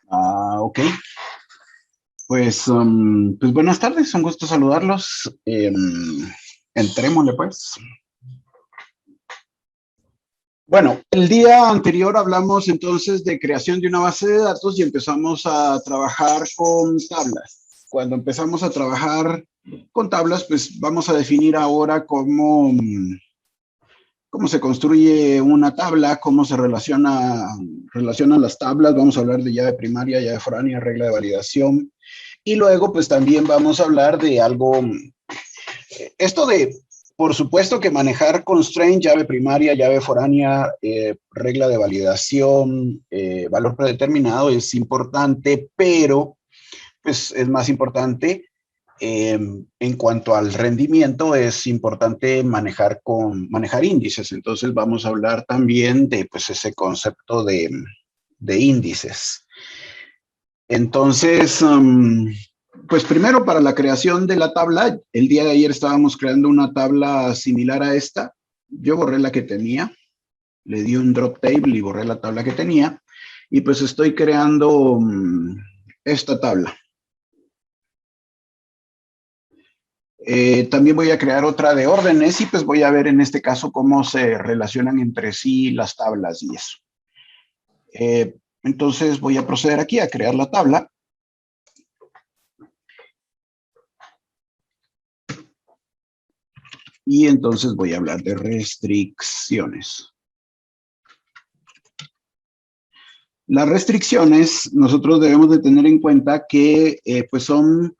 Ok. Pues buenas tardes, un gusto saludarlos. Entrémosle pues. Bueno, el día anterior hablamos entonces de creación de una base de datos y empezamos a trabajar con tablas. Cuando empezamos a trabajar con tablas, pues vamos a definir ahora cómo se construye una tabla, cómo se relacionan las tablas. Vamos a hablar de llave primaria, llave foránea, regla de validación. Y luego, pues también vamos a hablar de algo, esto de, por supuesto que manejar constraint, llave primaria, llave foránea, regla de validación, valor predeterminado es importante, pero pues es más importante en cuanto al rendimiento, es importante manejar índices. Entonces vamos a hablar también de pues ese concepto de índices. Entonces, pues primero para la creación de la tabla, el día de ayer estábamos creando una tabla similar a esta. Yo borré la que tenía, le di un drop table y borré la tabla que tenía. Y pues estoy creando esta tabla. También voy a crear otra de órdenes y pues voy a ver en este caso cómo se relacionan entre sí las tablas y eso. Entonces voy a proceder aquí a crear la tabla. Y entonces voy a hablar de restricciones. Las restricciones, nosotros debemos de tener en cuenta que pues son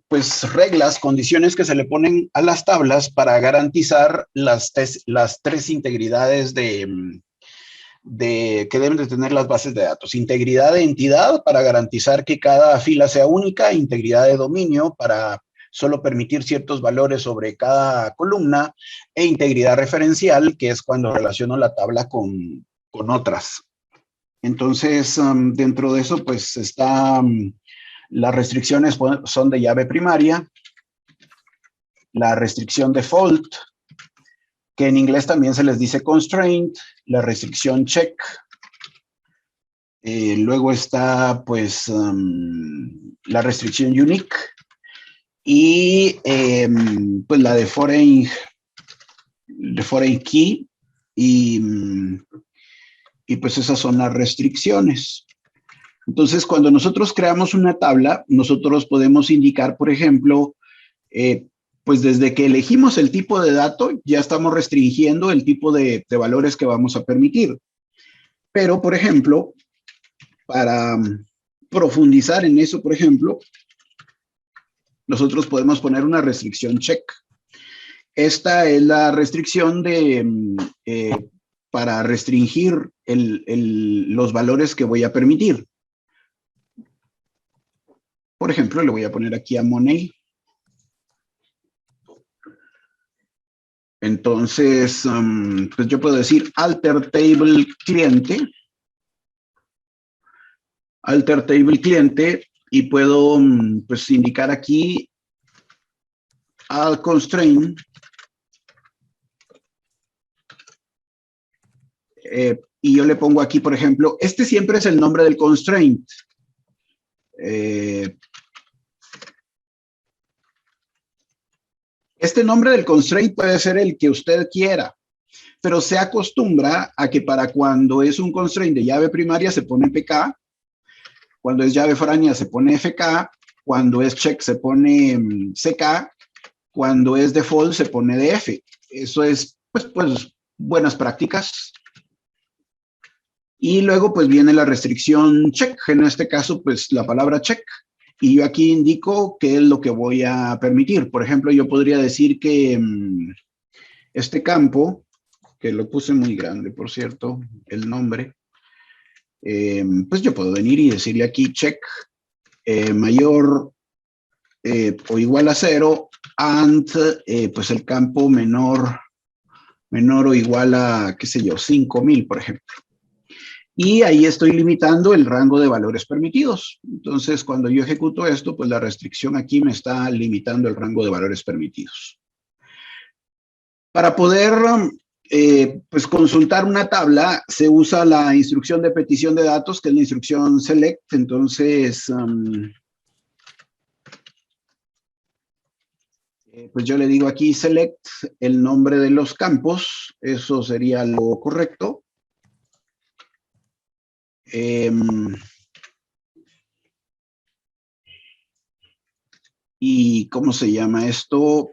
pues reglas, condiciones que se le ponen a las tablas para garantizar las tres integridades que deben de tener las bases de datos. Integridad de entidad para garantizar que cada fila sea única, integridad de dominio para solo permitir ciertos valores sobre cada columna, e integridad referencial, que es cuando relaciono la tabla con otras. Entonces, dentro de eso, pues está, las restricciones son de llave primaria, la restricción default, que en inglés también se les dice constraint, la restricción check, luego está, pues, la restricción unique y, pues, la de foreign key y pues esas son las restricciones. Entonces, cuando nosotros creamos una tabla, nosotros podemos indicar, por ejemplo, pues desde que elegimos el tipo de dato, ya estamos restringiendo el tipo de valores que vamos a permitir. Pero, por ejemplo, para profundizar en eso, por ejemplo, nosotros podemos poner una restricción check. Esta es la restricción para restringir los valores que voy a permitir. Por ejemplo, le voy a poner aquí a money. Entonces, pues yo puedo decir alter table cliente, y puedo pues indicar aquí al constraint, y yo le pongo aquí, por ejemplo, este siempre es el nombre del constraint. Este nombre del constraint puede ser el que usted quiera, pero se acostumbra a que para cuando es un constraint de llave primaria se pone PK, cuando es llave foránea se pone FK, cuando es check se pone CK, cuando es default se pone DF. Eso es, pues buenas prácticas. Y luego, pues viene la restricción check, en este caso, pues la palabra check. Y yo aquí indico qué es lo que voy a permitir. Por ejemplo, yo podría decir que este campo, que lo puse muy grande, por cierto, el nombre, pues yo puedo venir y decirle aquí check mayor o igual a 0 and pues el campo menor o igual a, qué sé yo, 5000, por ejemplo. Y ahí estoy limitando el rango de valores permitidos. Entonces, cuando yo ejecuto esto, pues la restricción aquí me está limitando el rango de valores permitidos. Para poder pues consultar una tabla, se usa la instrucción de petición de datos, que es la instrucción select. Entonces, pues yo le digo aquí select el nombre de los campos, eso sería lo correcto. ¿Y cómo se llama esto?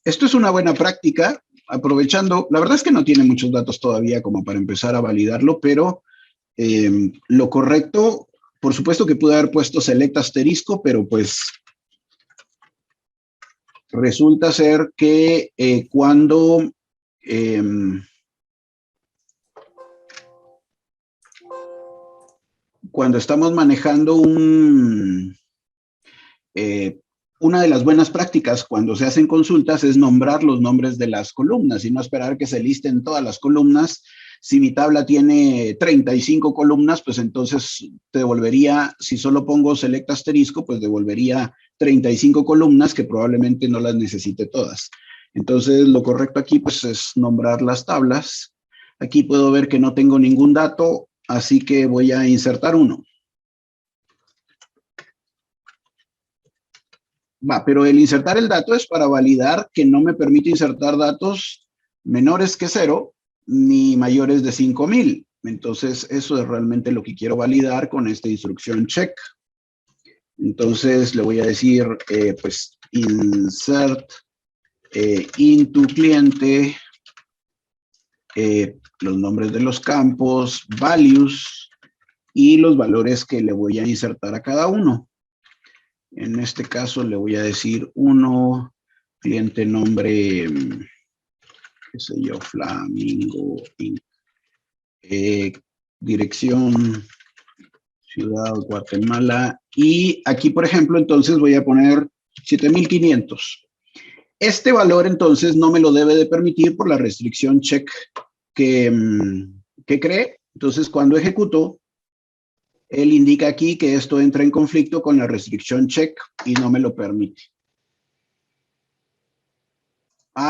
Esto es una buena práctica, aprovechando, la verdad es que no tiene muchos datos todavía como para empezar a validarlo, pero lo correcto, por supuesto que pude haber puesto select asterisco, pero pues resulta ser que cuando estamos manejando una de las buenas prácticas cuando se hacen consultas es nombrar los nombres de las columnas y no esperar que se listen todas las columnas. Si mi tabla tiene 35 columnas, pues entonces te devolvería, si solo pongo select asterisco, pues devolvería 35 columnas que probablemente no las necesite todas. Entonces, lo correcto aquí pues es nombrar las tablas. Aquí puedo ver que no tengo ningún dato, así que voy a insertar uno. Pero el insertar el dato es para validar que no me permite insertar datos menores que 0 ni mayores de 5000. Entonces, eso es realmente lo que quiero validar con esta instrucción check. Entonces, le voy a decir, pues, insert into cliente, los nombres de los campos, values y los valores que le voy a insertar a cada uno. En este caso le voy a decir 1, cliente nombre, qué sé yo, Flamingo Inc. Dirección, Ciudad Guatemala. Y aquí, por ejemplo, entonces voy a poner 7500. Este valor entonces no me lo debe de permitir por la restricción check que creé. Entonces, cuando ejecuto, él indica aquí que esto entra en conflicto con la restricción check y no me lo permite.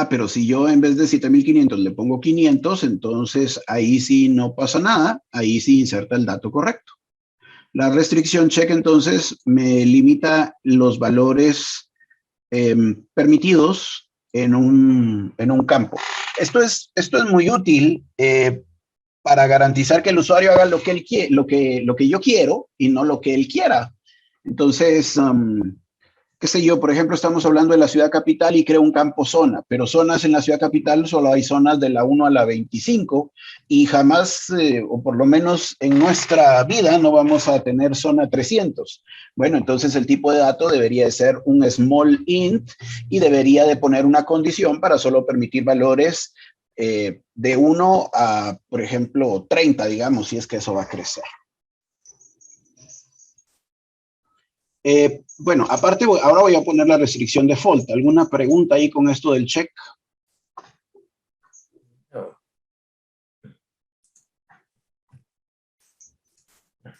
Pero si yo en vez de 7500 le pongo 500, entonces ahí sí no pasa nada, ahí sí inserta el dato correcto. La restricción check entonces me limita los valores permitidos en un campo. Esto es muy útil para garantizar que el usuario haga lo que él quiere, lo que yo quiero y no lo que él quiera. Entonces, qué sé yo, por ejemplo, estamos hablando de la ciudad capital y creo un campo zona, pero zonas en la ciudad capital solo hay zonas de la 1 a la 25 y jamás, o por lo menos en nuestra vida, no vamos a tener zona 300. Bueno, entonces el tipo de dato debería de ser un small int y debería de poner una condición para solo permitir valores de 1 a, por ejemplo, 30, digamos, si es que eso va a crecer. Bueno, aparte, ahora voy a poner la restricción default. ¿Alguna pregunta ahí con esto del check?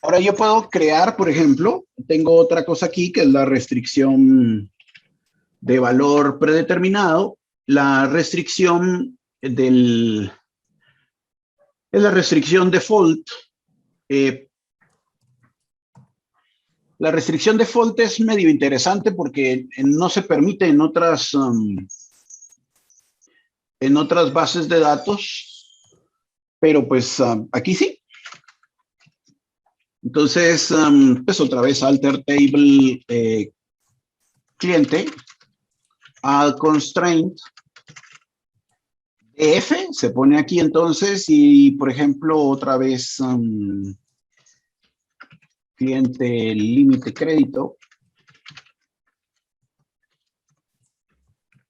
Ahora yo puedo crear, por ejemplo, tengo otra cosa aquí que es la restricción de valor predeterminado. La restricción es la restricción default. La restricción default es medio interesante porque no se permite en otras bases de datos, pero pues aquí sí. Entonces, pues otra vez alter table cliente, add constraint, df, se pone aquí entonces y, por ejemplo, otra vez cliente límite crédito.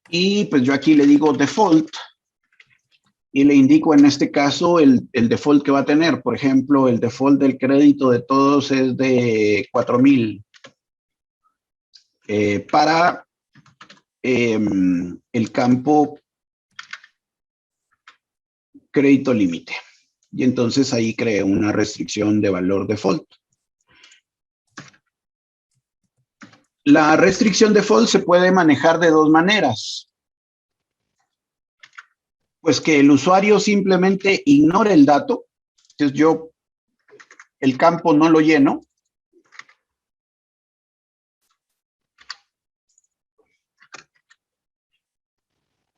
Y pues yo aquí le digo default y le indico en este caso el default que va a tener. Por ejemplo, el default del crédito de todos es de 4000. Para el campo crédito límite. Y entonces ahí creo una restricción de valor default. La restricción default se puede manejar de dos maneras. Pues que el usuario simplemente ignore el dato. Entonces yo el campo no lo lleno.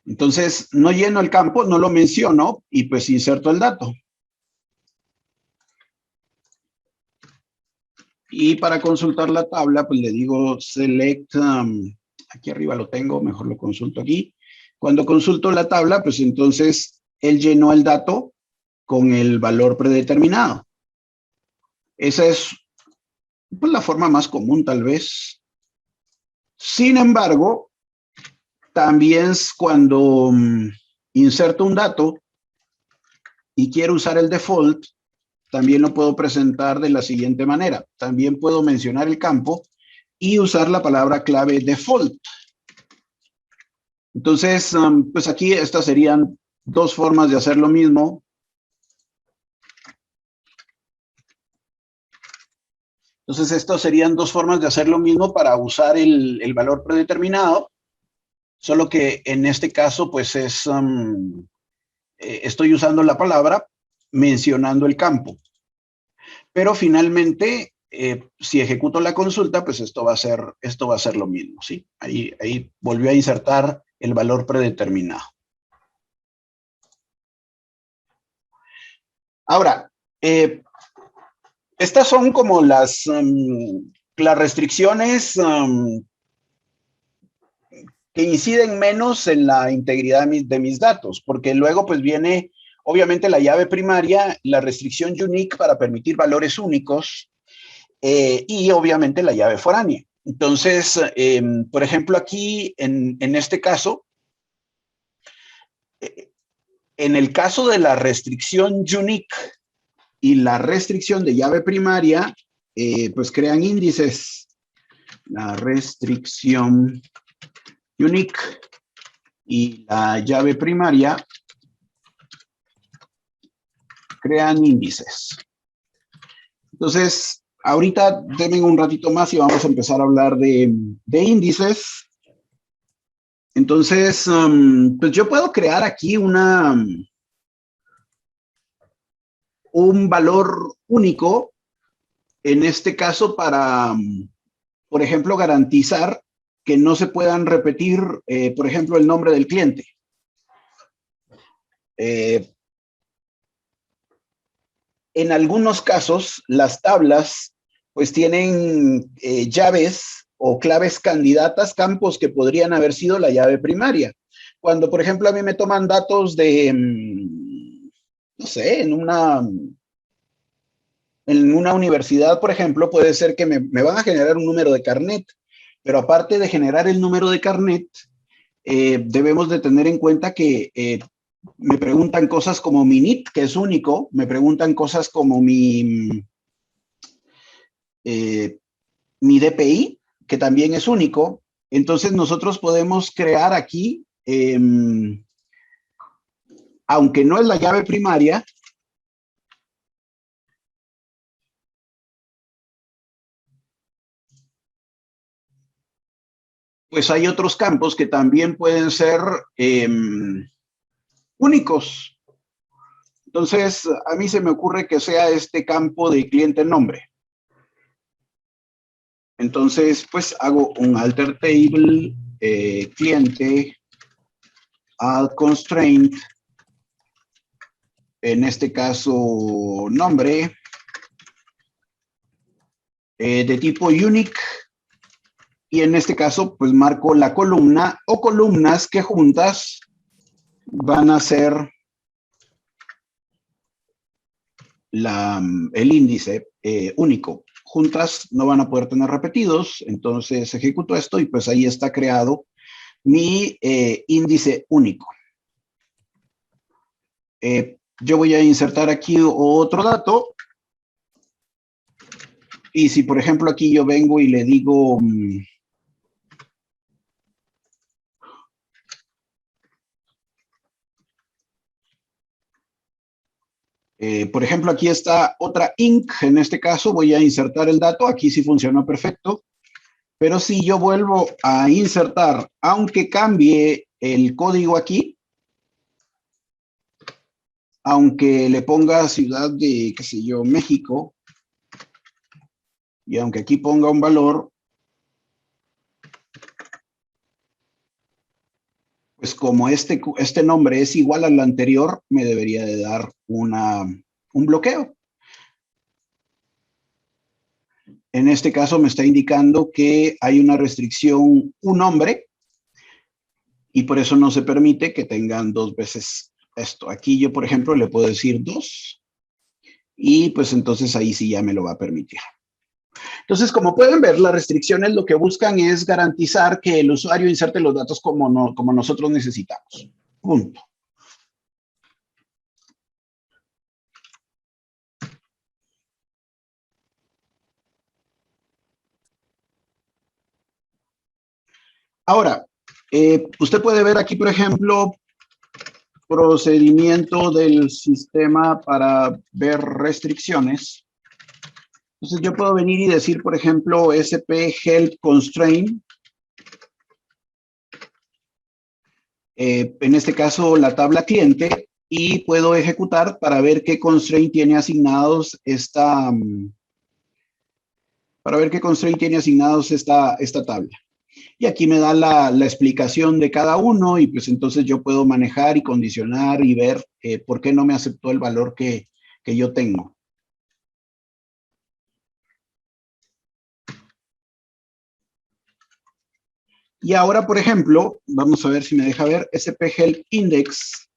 Entonces no lleno el campo, no lo menciono y pues inserto el dato. Y para consultar la tabla, pues le digo select, aquí arriba lo tengo, mejor lo consulto aquí. Cuando consulto la tabla, pues entonces él llenó el dato con el valor predeterminado. Esa es pues, la forma más común tal vez. Sin embargo, también es cuando inserto un dato y quiero usar el default, también lo puedo presentar de la siguiente manera. También puedo mencionar el campo y usar la palabra clave default. Entonces, pues aquí estas serían dos formas de hacer lo mismo. Entonces, estas serían dos formas de hacer lo mismo para usar el valor predeterminado, solo que en este caso, pues estoy usando la palabra mencionando el campo. Pero finalmente, si ejecuto la consulta, pues esto va a ser lo mismo, ¿sí? Ahí volvió a insertar el valor predeterminado. Ahora, estas son como las restricciones que inciden menos en la integridad de mis datos, porque luego pues viene obviamente la llave primaria, la restricción unique para permitir valores únicos y obviamente la llave foránea. Entonces, por ejemplo, aquí en este caso, en el caso de la restricción unique y la restricción de llave primaria, pues crean índices. La restricción unique y la llave primaria crean índices. Entonces, ahorita denme un ratito más y vamos a empezar a hablar de índices. Entonces, pues yo puedo crear aquí un valor único, en este caso para, por ejemplo, garantizar que no se puedan repetir, por ejemplo, el nombre del cliente. En algunos casos, las tablas pues tienen llaves o claves candidatas, campos que podrían haber sido la llave primaria. Cuando, por ejemplo, a mí me toman datos de, no sé, en una universidad, por ejemplo, puede ser que me van a generar un número de carnet, pero aparte de generar el número de carnet, debemos de tener en cuenta que me preguntan cosas como mi NIT, que es único, me preguntan cosas como mi DPI, que también es único. Entonces nosotros podemos crear aquí, aunque no es la llave primaria, pues hay otros campos que también pueden ser únicos. Entonces, a mí se me ocurre que sea este campo de cliente nombre. Entonces, pues hago un alter table, cliente, add constraint, en este caso nombre, de tipo unique, y en este caso, pues marco la columna o columnas que juntas van a ser el índice único. Juntas no van a poder tener repetidos, entonces ejecuto esto y pues ahí está creado mi índice único. Yo voy a insertar aquí otro dato. Y si, por ejemplo, aquí yo vengo y le digo, por ejemplo, aquí está otra inc, en este caso voy a insertar el dato, aquí sí funciona perfecto, pero si yo vuelvo a insertar, aunque cambie el código aquí, aunque le ponga ciudad de, qué sé yo, México, y aunque aquí ponga un valor, pues como este nombre es igual al anterior, me debería de dar un bloqueo. En este caso me está indicando que hay una restricción un nombre y por eso no se permite que tengan dos veces esto. Aquí yo, por ejemplo, le puedo decir 2 y pues entonces ahí sí ya me lo va a permitir. Entonces, como pueden ver, las restricciones lo que buscan es garantizar que el usuario inserte los datos como nosotros necesitamos. Punto. Ahora, usted puede ver aquí, por ejemplo, procedimiento del sistema para ver restricciones. Entonces yo puedo venir y decir, por ejemplo, SP help constraint. En este caso, la tabla cliente, y puedo ejecutar para ver qué constraint tiene asignados esta tabla. Y aquí me da la explicación de cada uno y pues entonces yo puedo manejar y condicionar y ver por qué no me aceptó el valor que yo tengo. Y ahora, por ejemplo, vamos a ver si me deja ver, SP-Help Index,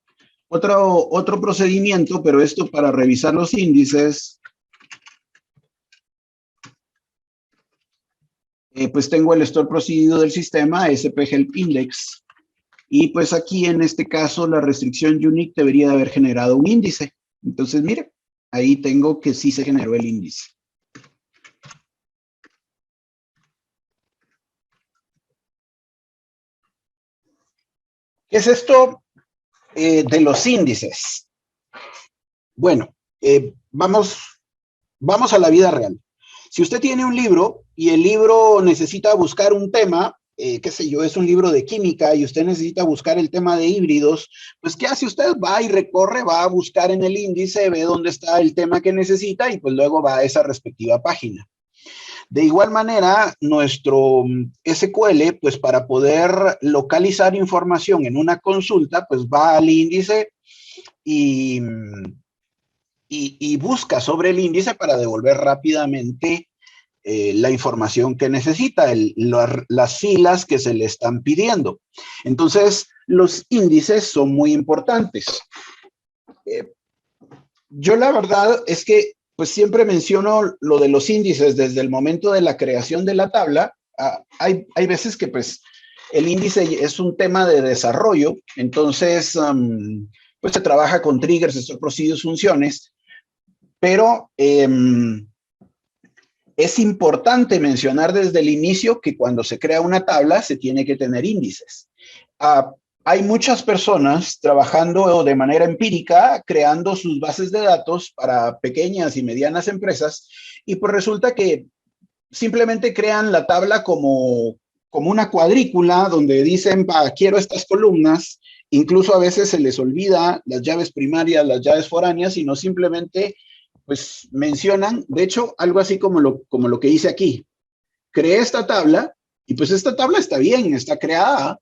otro procedimiento, pero esto para revisar los índices, pues tengo el store procedure del sistema, SP-Help Index, y pues aquí en este caso la restricción unique debería de haber generado un índice. Entonces, mire, ahí tengo que sí se generó el índice. ¿Qué es esto de los índices? Bueno, vamos a la vida real. Si usted tiene un libro y el libro necesita buscar un tema, qué sé yo, es un libro de química y usted necesita buscar el tema de híbridos, pues ¿qué hace usted? Va y recorre, va a buscar en el índice, ve dónde está el tema que necesita y pues luego va a esa respectiva página. De igual manera, nuestro SQL, pues para poder localizar información en una consulta, pues va al índice y busca sobre el índice para devolver rápidamente la información que necesita, las filas que se le están pidiendo. Entonces, los índices son muy importantes. Yo la verdad es que pues siempre menciono lo de los índices desde el momento de la creación de la tabla. Hay veces que pues el índice es un tema de desarrollo, entonces pues se trabaja con triggers, store procedures, funciones, pero es importante mencionar desde el inicio que cuando se crea una tabla se tiene que tener índices. Hay muchas personas trabajando de manera empírica, creando sus bases de datos para pequeñas y medianas empresas, y pues resulta que simplemente crean la tabla como una cuadrícula donde dicen, quiero estas columnas, incluso a veces se les olvida las llaves primarias, las llaves foráneas, sino simplemente pues mencionan, de hecho, algo así como lo que hice aquí. Creé esta tabla y pues esta tabla está bien, está creada,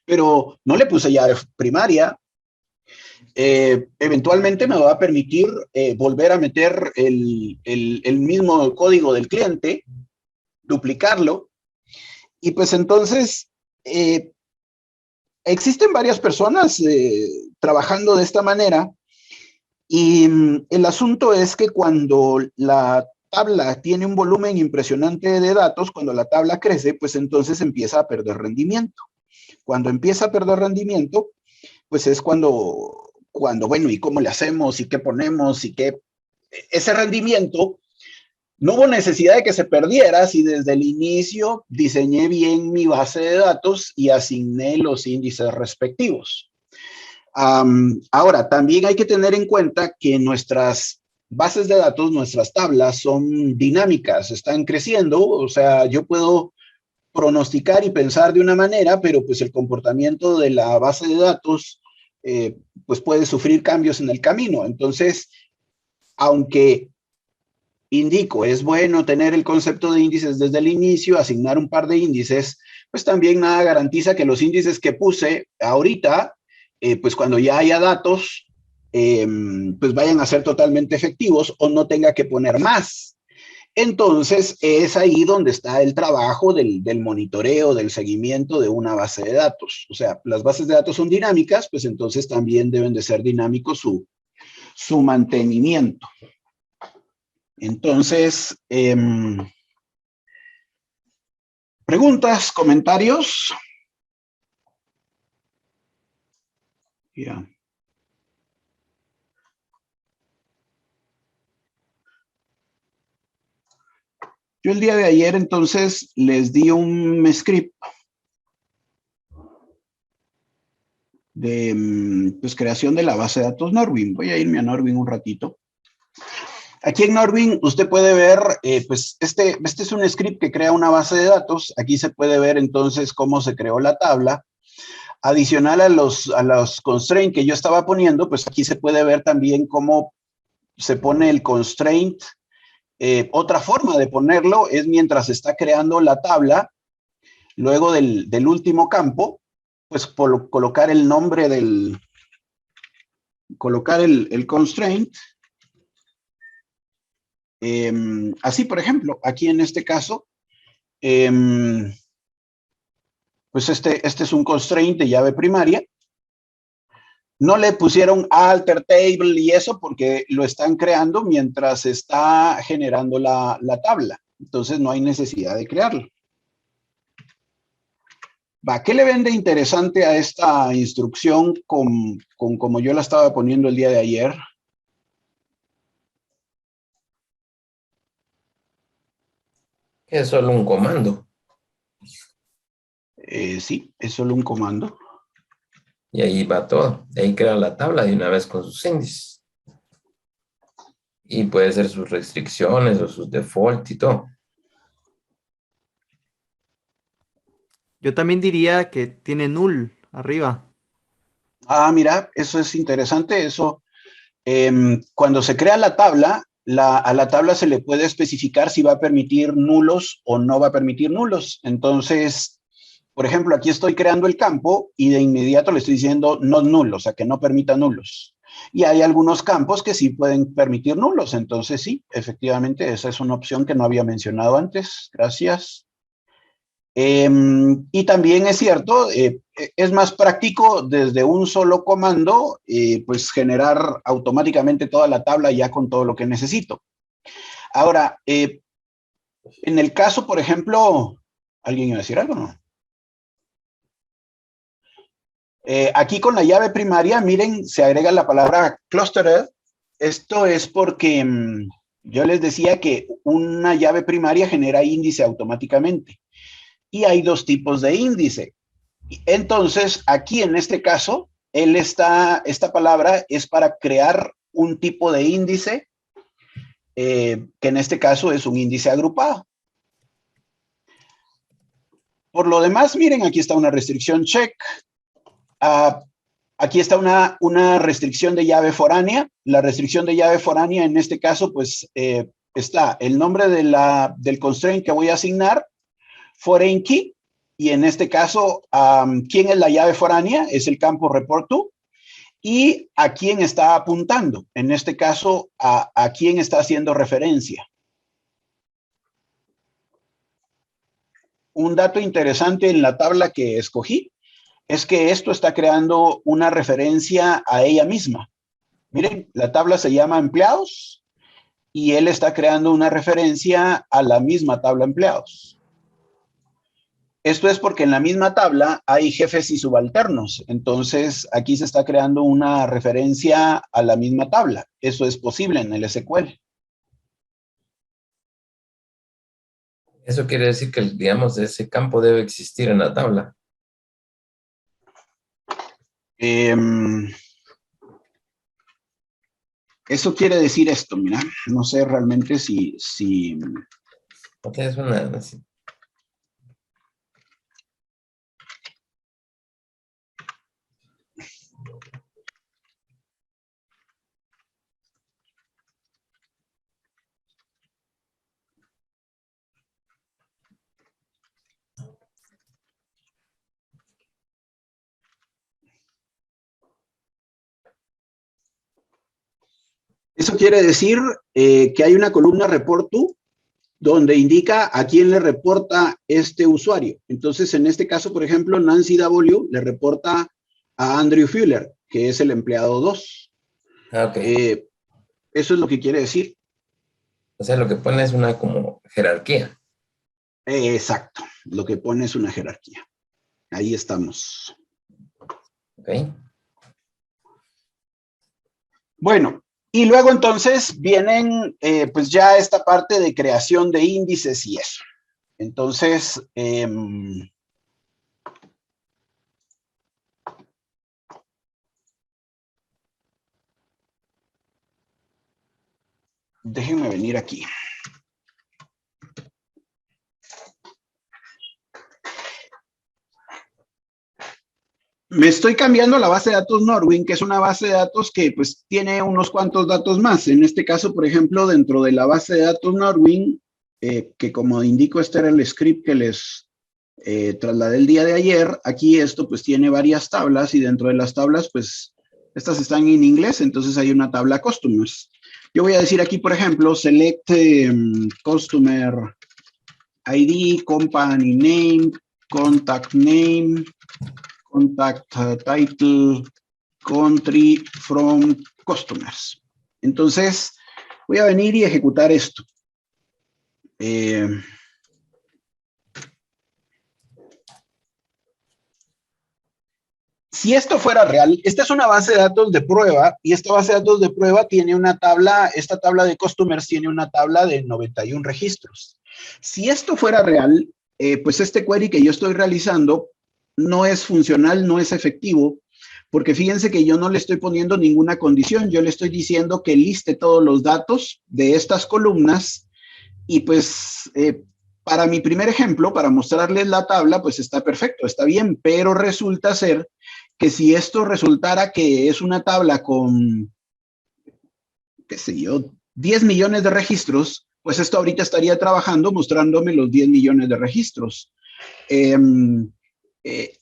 pero no le puse llave primaria. Eventualmente me va a permitir volver a meter el mismo código del cliente, duplicarlo, y pues entonces existen varias personas trabajando de esta manera, y el asunto es que cuando la tabla tiene un volumen impresionante de datos, cuando la tabla crece, pues entonces empieza a perder rendimiento. Cuando empieza a perder rendimiento, pues es cuando, bueno, ¿y cómo le hacemos? ¿Y qué ponemos? ¿Y qué? Ese rendimiento, no hubo necesidad de que se perdiera si desde el inicio diseñé bien mi base de datos y asigné los índices respectivos. Ahora, también hay que tener en cuenta que nuestras bases de datos, nuestras tablas son dinámicas, están creciendo, o sea, yo puedo pronosticar y pensar de una manera, pero pues el comportamiento de la base de datos pues puede sufrir cambios en el camino. Entonces, aunque indico, es bueno tener el concepto de índices desde el inicio, asignar un par de índices, pues también nada garantiza que los índices que puse ahorita, pues cuando ya haya datos, pues vayan a ser totalmente efectivos o no tenga que poner más. Entonces, es ahí donde está el trabajo del monitoreo, del seguimiento de una base de datos. O sea, las bases de datos son dinámicas, pues entonces también deben de ser dinámicos su mantenimiento. Entonces, preguntas, comentarios. Ya. Yo el día de ayer entonces les di un script de pues, creación de la base de datos Norwin. Voy a irme a Norwin un ratito. Aquí en Norwin usted puede ver, pues este es un script que crea una base de datos. Aquí se puede ver entonces cómo se creó la tabla. Adicional a los constraints que yo estaba poniendo, pues aquí se puede ver también cómo se pone el constraint. Otra forma de ponerlo es mientras está creando la tabla, luego del último campo, pues colocar el nombre colocar el constraint. Así, por ejemplo, aquí en este caso, pues este es un constraint de llave primaria. No le pusieron alter table y eso porque lo están creando mientras está generando la tabla. Entonces no hay necesidad de crearlo. ¿Qué le ven de interesante a esta instrucción con como yo la estaba poniendo el día de ayer? Es solo un comando. Sí, es solo un comando. Y ahí va todo. Ahí crea la tabla de una vez con sus índices. Y puede ser sus restricciones o sus default y todo. Yo también diría que tiene null arriba. Mira, eso es interesante. Eso, cuando se crea la tabla, a la tabla se le puede especificar si va a permitir nulos o no va a permitir nulos. Entonces, por ejemplo, aquí estoy creando el campo y de inmediato le estoy diciendo no nulos, o sea, que no permita nulos. Y hay algunos campos que sí pueden permitir nulos. Entonces, sí, efectivamente, esa es una opción que no había mencionado antes. Gracias. Y también es cierto, es más práctico desde un solo comando, pues generar automáticamente toda la tabla ya con todo lo que necesito. Ahora, en el caso, por ejemplo, ¿alguien iba a decir algo, no? Aquí con la llave primaria, miren, se agrega la palabra clustered. Esto es porque yo les decía que una llave primaria genera índice automáticamente. Y hay dos tipos de índice. Entonces, aquí en este caso, esta palabra es para crear un tipo de índice, que en este caso es un índice agrupado. Por lo demás, miren, aquí está una restricción check. Aquí está una restricción de llave foránea. La restricción de llave foránea, en este caso, pues está el nombre del constraint que voy a asignar, foreign key, y en este caso, ¿quién es la llave foránea? Es el campo report to, y a quién está apuntando. En este caso, a quién está haciendo referencia. Un dato interesante en la tabla que escogí es que esto está creando una referencia a ella misma. Miren, la tabla se llama empleados y él está creando una referencia a la misma tabla empleados. Esto es porque en la misma tabla hay jefes y subalternos. Entonces, aquí se está creando una referencia a la misma tabla. Eso es posible en el SQL. Eso quiere decir que, digamos, ese campo debe existir en la tabla. Eso quiere decir esto, mira. No sé realmente si Porque es una... Eso quiere decir que hay una columna report to donde indica a quién le reporta este usuario. Entonces, en este caso, por ejemplo, Nancy W. le reporta a Andrew Fuller, que es el empleado 2. Ok. Eso es lo que quiere decir. O sea, lo que pone es una como jerarquía. Exacto. Lo que pone es una jerarquía. Ahí estamos. Ok. Bueno, y luego entonces vienen pues ya esta parte de creación de índices y eso. Entonces, déjenme venir aquí. Me estoy cambiando la base de datos Norwin, que es una base de datos que pues tiene unos cuantos datos más. En este caso, por ejemplo, dentro de la base de datos Norwin, que como indico, este era el script que les trasladé el día de ayer. Aquí esto pues tiene varias tablas y dentro de las tablas pues estas están en inglés, entonces hay una tabla customers. Yo voy a decir aquí, por ejemplo, select customer ID, company name, contact name, contact title, country, from, customers. Entonces, voy a venir y ejecutar esto. Si esto fuera real, esta es una base de datos de prueba y esta base de datos de prueba tiene una tabla, esta tabla de customers tiene una tabla de 91 registros. Si esto fuera real, pues este query que yo estoy realizando no es funcional, no es efectivo, porque fíjense que yo no le estoy poniendo ninguna condición, yo le estoy diciendo que liste todos los datos de estas columnas y pues para mi primer ejemplo, para mostrarles la tabla, pues está perfecto, está bien, pero resulta ser que si esto resultara que es una tabla con, qué sé yo, 10 millones de registros, pues esto ahorita estaría trabajando mostrándome los 10 millones de registros.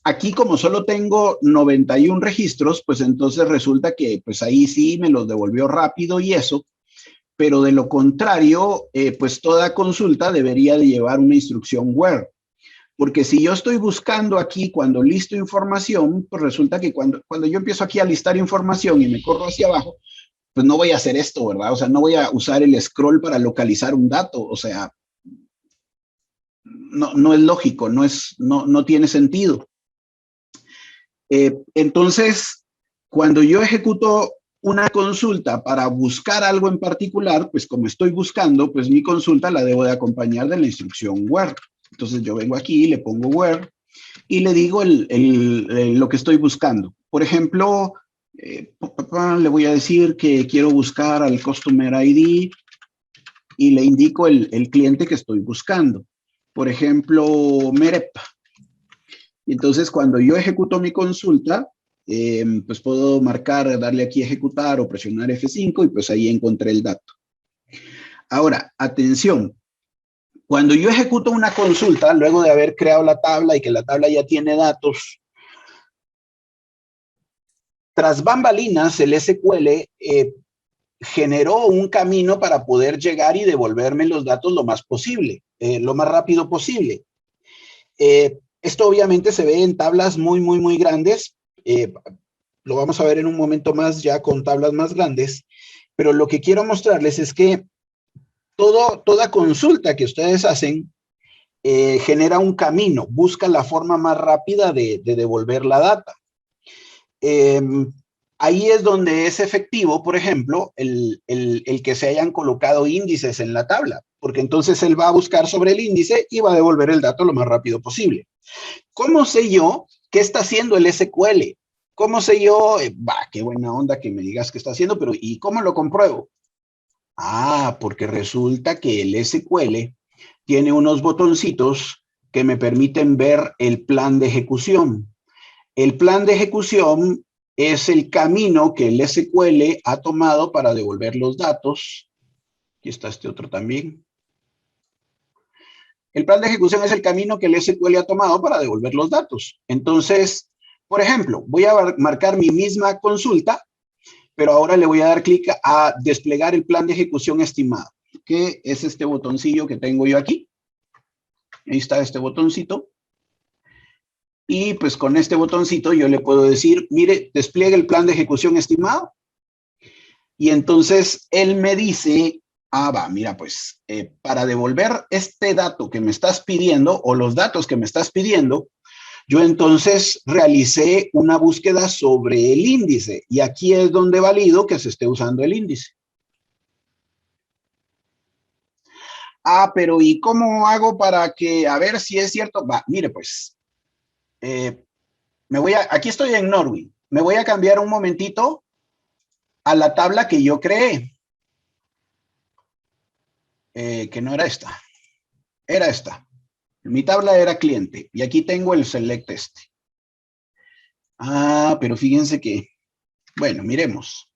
Aquí como solo tengo 91 registros, pues entonces resulta que pues ahí sí me los devolvió rápido y eso, pero de lo contrario, pues toda consulta debería de llevar una instrucción where. Porque si yo estoy buscando aquí cuando listo información, pues resulta que cuando yo empiezo aquí a listar información y me corro hacia abajo, pues no voy a hacer esto, ¿verdad? O sea, no voy a usar el scroll para localizar un dato, o sea, no es lógico, no tiene sentido. Entonces, cuando yo ejecuto una consulta para buscar algo en particular, pues como estoy buscando, pues mi consulta la debo de acompañar de la instrucción where. Entonces yo vengo aquí, le pongo where y le digo lo que estoy buscando. Por ejemplo, le voy a decir que quiero buscar al Customer ID y le indico el cliente que estoy buscando. Por ejemplo, MEREP. Y entonces cuando yo ejecuto mi consulta, pues puedo marcar, darle aquí ejecutar o presionar F5 y pues ahí encontré el dato. Ahora, atención. Cuando yo ejecuto una consulta, luego de haber creado la tabla y que la tabla ya tiene datos, tras bambalinas, el SQL generó un camino para poder llegar y devolverme los datos lo más posible, lo más rápido posible. Esto obviamente se ve en tablas muy grandes. Lo vamos a ver en un momento más ya con tablas más grandes. Pero lo que quiero mostrarles es que toda consulta que ustedes hacen genera un camino, busca la forma más rápida de devolver la data. Ahí es donde es efectivo, por ejemplo, el que se hayan colocado índices en la tabla, porque entonces él va a buscar sobre el índice y va a devolver el dato lo más rápido posible. ¿Cómo sé yo qué está haciendo el SQL? ¿Cómo sé yo? Qué buena onda que me digas qué está haciendo, pero ¿y cómo lo compruebo? Porque resulta que el SQL tiene unos botoncitos que me permiten ver el plan de ejecución. El plan de ejecución es el camino que el SQL ha tomado para devolver los datos. Aquí está este otro también. El plan de ejecución es el camino que el SQL ha tomado para devolver los datos. Entonces, por ejemplo, voy a marcar mi misma consulta pero ahora le voy a dar clic a desplegar el plan de ejecución estimado, que es este botoncillo que tengo yo aquí. Ahí está este botoncito. Y pues con este botoncito yo le puedo decir, mire, despliegue el plan de ejecución estimado. Y entonces él me dice, va, mira, pues para devolver este dato que me estás pidiendo o los datos que me estás pidiendo, yo entonces realicé una búsqueda sobre el índice y aquí es donde valido que se esté usando el índice. Pero ¿y cómo hago para que, a ver si es cierto? Va, mire, pues, aquí estoy en Norwin. Me voy a cambiar un momentito a la tabla que yo creé. Que no era esta. Era esta. Mi tabla era cliente y aquí tengo el select este. Pero fíjense que, bueno, miremos.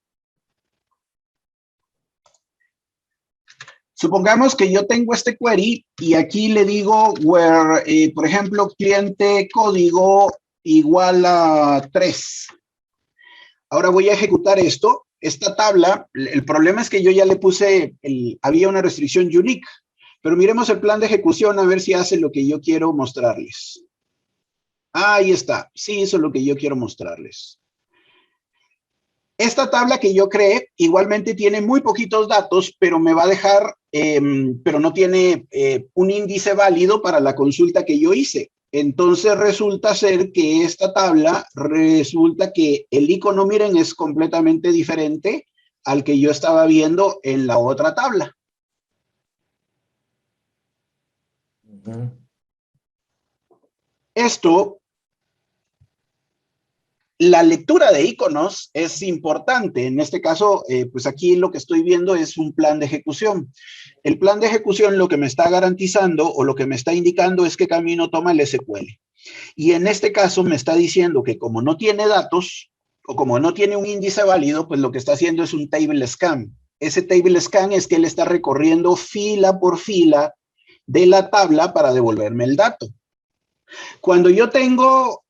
Supongamos que yo tengo este query y aquí le digo where, por ejemplo, cliente código igual a 3. Ahora voy a ejecutar esto. Esta tabla, el problema es que yo ya le puse, había una restricción unique, pero miremos el plan de ejecución a ver si hace lo que yo quiero mostrarles. Ahí está, sí hizo lo que yo quiero mostrarles. Esta tabla que yo creé igualmente tiene muy poquitos datos, pero me va a dejar, pero no tiene un índice válido para la consulta que yo hice. Entonces resulta ser que esta tabla, resulta que el icono, miren, es completamente diferente al que yo estaba viendo en la otra tabla. Esto, la lectura de iconos es importante. En este caso, pues aquí lo que estoy viendo es un plan de ejecución. El plan de ejecución lo que me está garantizando o lo que me está indicando es qué camino toma el SQL. Y en este caso me está diciendo que como no tiene datos o como no tiene un índice válido, pues lo que está haciendo es un table scan. Ese table scan es que él está recorriendo fila por fila de la tabla para devolverme el dato. Cuando yo tengo,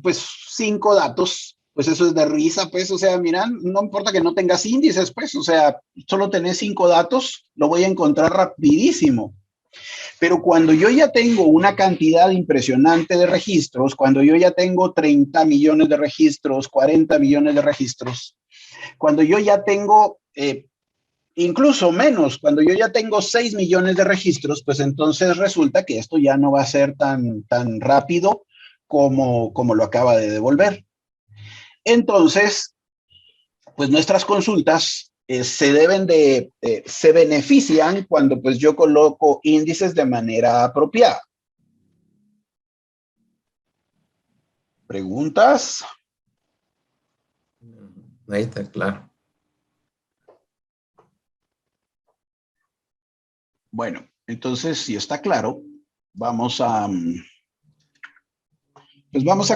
pues, 5 datos, pues eso es de risa, pues, o sea, miran, no importa que no tengas índices, pues, o sea, solo tenés 5 datos, lo voy a encontrar rapidísimo. Pero cuando yo ya tengo una cantidad impresionante de registros, cuando yo ya tengo 30 millones de registros, 40 millones de registros, cuando yo ya tengo incluso menos, cuando yo ya tengo 6 millones de registros, pues entonces resulta que esto ya no va a ser tan rápido como lo acaba de devolver. Entonces, pues nuestras consultas se benefician cuando pues yo coloco índices de manera apropiada. ¿Preguntas? Ahí está claro. Bueno, entonces, si está claro, vamos a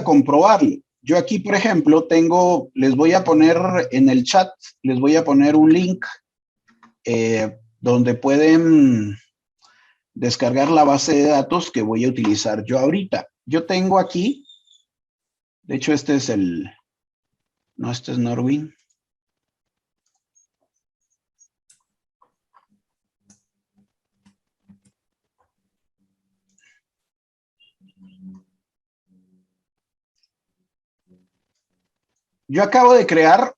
comprobarlo. Yo aquí, por ejemplo, les voy a poner en el chat, les voy a poner un link donde pueden descargar la base de datos que voy a utilizar yo ahorita. Yo tengo aquí, de hecho este es este es Norwin. Yo acabo de crear,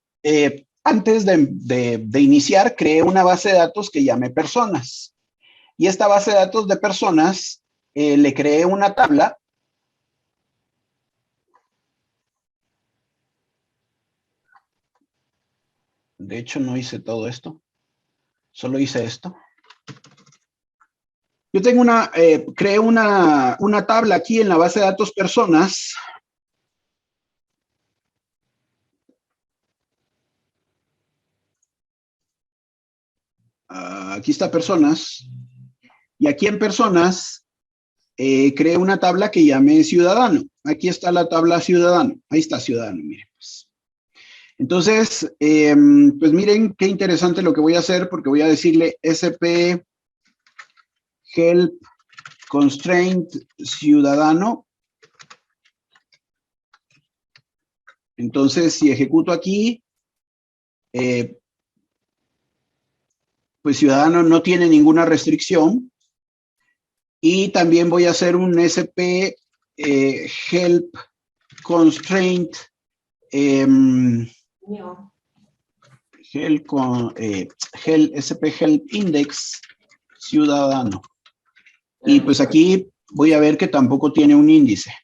antes de iniciar, creé una base de datos que llamé personas. Y esta base de datos de personas, le creé una tabla. De hecho, no hice todo esto. Solo hice esto. Yo tengo creé una tabla aquí en la base de datos personas. Aquí está personas. Y aquí en personas, creé una tabla que llamé ciudadano. Aquí está la tabla ciudadano. Ahí está ciudadano, miren. Pues. Entonces, pues miren qué interesante lo que voy a hacer porque voy a decirle sp help constraint ciudadano. Entonces, si ejecuto aquí, pues Ciudadano no tiene ninguna restricción. Y también voy a hacer un SP help constraint SP help index ciudadano. Y pues aquí voy a ver que tampoco tiene un índice.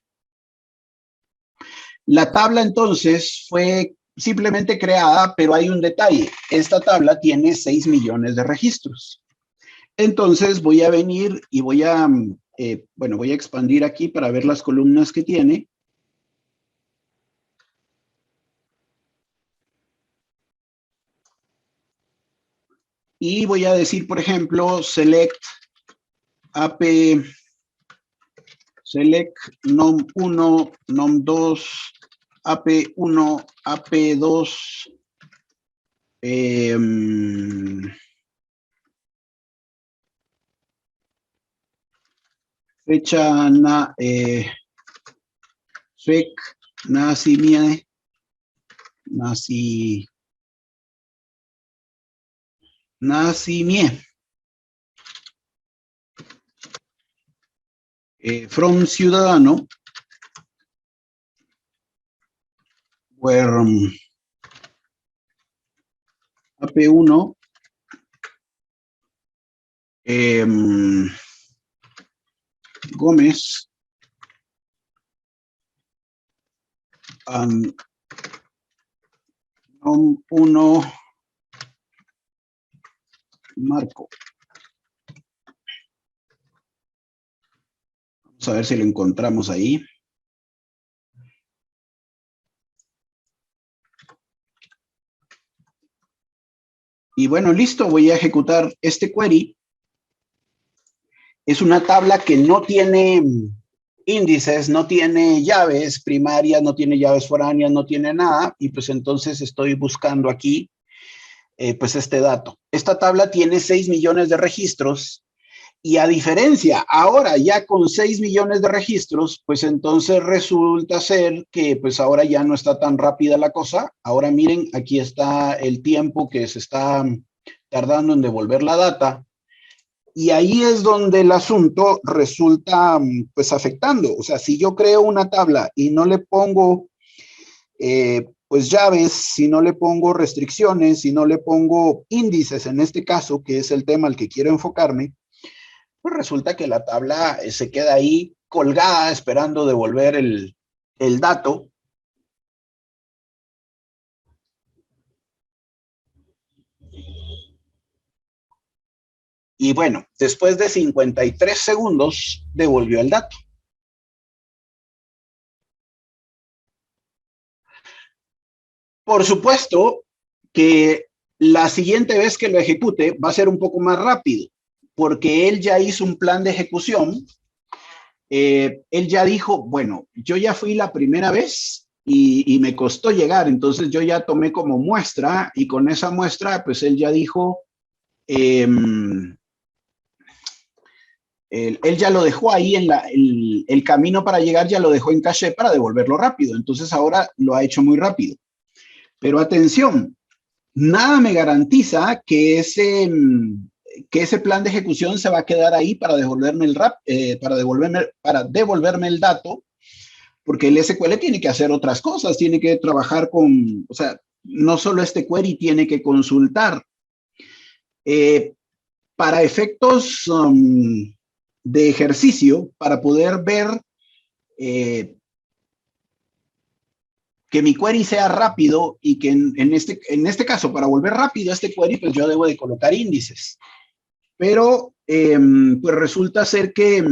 La tabla entonces fue simplemente creada, pero hay un detalle. Esta tabla tiene 6 millones de registros. Entonces voy a venir y voy a, voy a expandir aquí para ver las columnas que tiene. Y voy a decir, por ejemplo, select AP, select nom1, nom2, AP1, AP2, fecha nacimiento, from ciudadano, where AP1, Gómez, nom1, Marco. Vamos a ver si lo encontramos ahí. Y bueno, listo, voy a ejecutar este query. Es una tabla que no tiene índices, no tiene llaves primarias, no tiene llaves foráneas, no tiene nada. Y pues entonces estoy buscando aquí pues este dato. Esta tabla tiene 6 millones de registros. Y a diferencia, ahora ya con 6 millones de registros, pues entonces resulta ser que pues ahora ya no está tan rápida la cosa. Ahora miren, aquí está el tiempo que se está tardando en devolver la data. Y ahí es donde el asunto resulta pues afectando. O sea, si yo creo una tabla y no le pongo pues llaves, si no le pongo restricciones, si no le pongo índices en este caso, que es el tema al que quiero enfocarme, pues resulta que la tabla se queda ahí colgada esperando devolver el dato. Y bueno, después de 53 segundos devolvió el dato. Por supuesto que la siguiente vez que lo ejecute va a ser un poco más rápido, porque él ya hizo un plan de ejecución. Él ya dijo, bueno, yo ya fui la primera vez y me costó llegar, entonces yo ya tomé como muestra y con esa muestra, pues él ya dijo, él ya lo dejó ahí en el camino para llegar, ya lo dejó en caché para devolverlo rápido, entonces ahora lo ha hecho muy rápido. Pero atención, nada me garantiza que ese plan de ejecución se va a quedar ahí para devolverme para devolverme el dato, porque el SQL tiene que hacer otras cosas, tiene que trabajar con, o sea, no solo este query tiene que consultar. Para efectos de ejercicio, para poder ver que mi query sea rápido y que en este caso, para volver rápido a este query, pues yo debo de colocar índices. Pero pues resulta ser que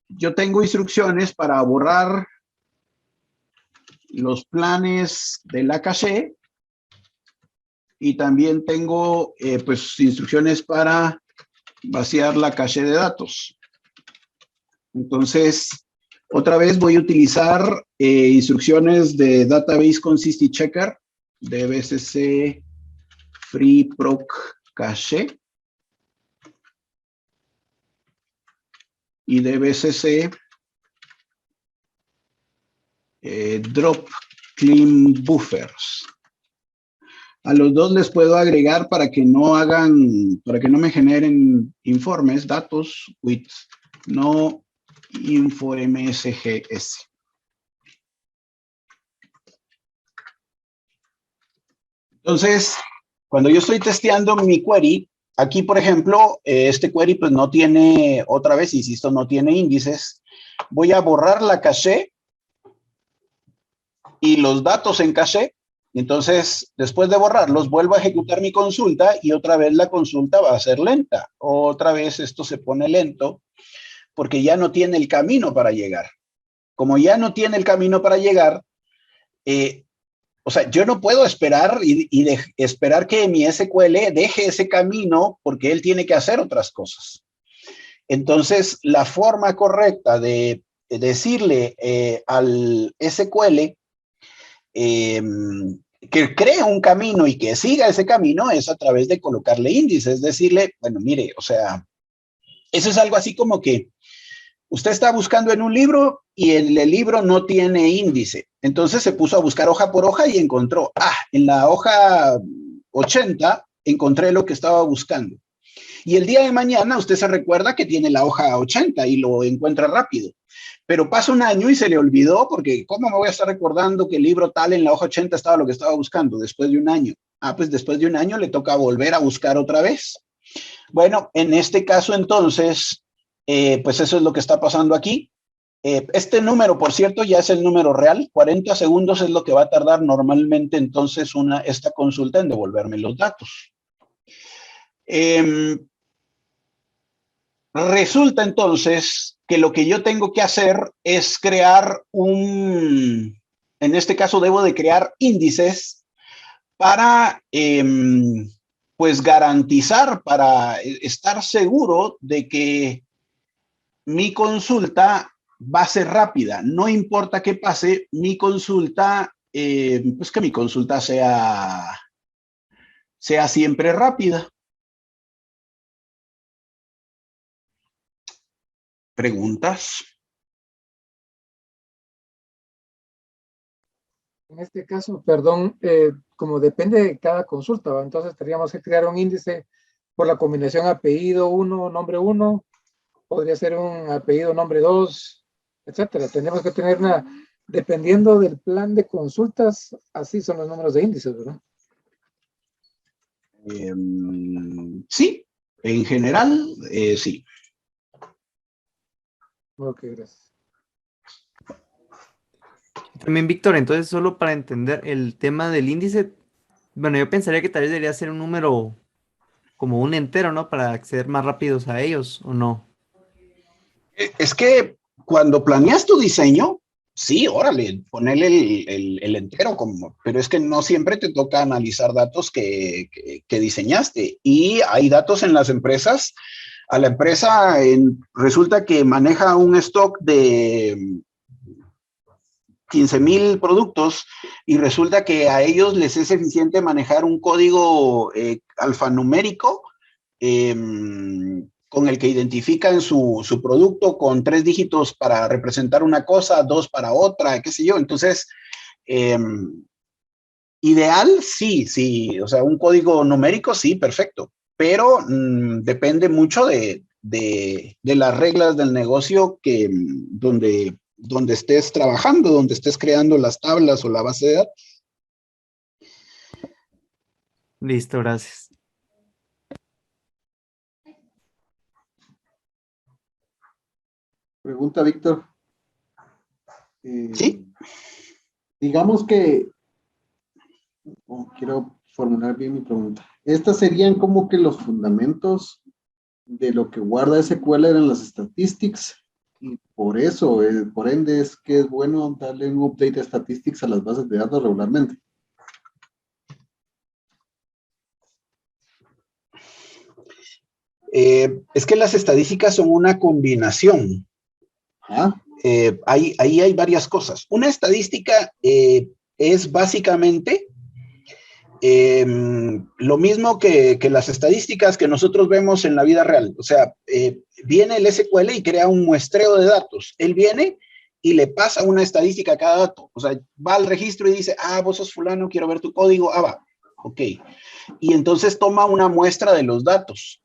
yo tengo instrucciones para borrar los planes de la caché y también tengo pues instrucciones para vaciar la caché de datos. Entonces, otra vez voy a utilizar instrucciones de Database Consistency Checker, DBCC Free Proc Cache y DBCC drop clean buffers. A los dos les puedo agregar para que no me generen informes, datos with no info msgs. Entonces, cuando yo estoy testeando mi query, aquí, por ejemplo, este query pues no tiene, otra vez, insisto, no tiene índices. Voy a borrar la caché y los datos en caché. Entonces, después de borrarlos, vuelvo a ejecutar mi consulta y otra vez la consulta va a ser lenta. Otra vez esto se pone lento porque ya no tiene el camino para llegar. Como ya no tiene el camino para llegar, o sea, yo no puedo esperar esperar que mi SQL deje ese camino porque él tiene que hacer otras cosas. Entonces, la forma correcta de decirle al SQL que cree un camino y que siga ese camino es a través de colocarle índices, es decirle, bueno, mire, o sea, eso es algo así como que usted está buscando en un libro y el libro no tiene índice. Entonces se puso a buscar hoja por hoja y encontró, en la hoja 80 encontré lo que estaba buscando. Y el día de mañana usted se recuerda que tiene la hoja 80 y lo encuentra rápido. Pero pasa un año y se le olvidó porque ¿cómo me voy a estar recordando que el libro tal en la hoja 80 estaba lo que estaba buscando después de un año? Pues después de un año le toca volver a buscar otra vez. Bueno, en este caso entonces, pues eso es lo que está pasando aquí. Este número, por cierto, ya es el número real. 40 segundos es lo que va a tardar normalmente entonces esta consulta en devolverme los datos. Resulta entonces que lo que yo tengo que hacer es crear en este caso debo de crear índices para pues garantizar, para estar seguro de que mi consulta va a ser rápida. No importa qué pase, mi consulta, pues que mi consulta sea siempre rápida. ¿Preguntas? En este caso, perdón, como depende de cada consulta, ¿va? Entonces tendríamos que crear un índice por la combinación apellido 1, nombre 1, podría ser un apellido, nombre 2, etcétera. Tenemos que tener dependiendo del plan de consultas, así son los números de índices, ¿verdad? Sí, en general, sí. Ok, gracias. También, Víctor, entonces solo para entender el tema del índice, bueno, yo pensaría que tal vez debería ser un número como un entero, ¿no? Para acceder más rápidos a ellos, ¿o no? Es que cuando planeas tu diseño, sí, órale, ponerle el entero, pero es que no siempre te toca analizar datos que diseñaste. Y hay datos en las empresas. A la empresa resulta que maneja un stock de 15,000 productos y resulta que a ellos les es eficiente manejar un código alfanumérico con el que identifican su producto con 3 dígitos para representar una cosa, 2 para otra, qué sé yo. Entonces, ideal, sí, o sea, un código numérico, sí, perfecto, pero depende mucho de las reglas del negocio donde estés trabajando, donde estés creando las tablas o la base de datos. Listo, gracias. Pregunta, Víctor. Sí. Digamos que, quiero formular bien mi pregunta. Estas serían como que los fundamentos de lo que guarda SQL en las statistics, y por eso, por ende, es que es bueno darle un update de statistics a las bases de datos regularmente. Es que las estadísticas son una combinación. Ahí hay varias cosas. Una estadística es básicamente lo mismo que las estadísticas que nosotros vemos en la vida real. O sea, viene el SQL y crea un muestreo de datos. Él viene y le pasa una estadística a cada dato. O sea, va al registro y dice, ah, vos sos fulano, quiero ver tu código, ah, va, ok. Y entonces toma una muestra de los datos.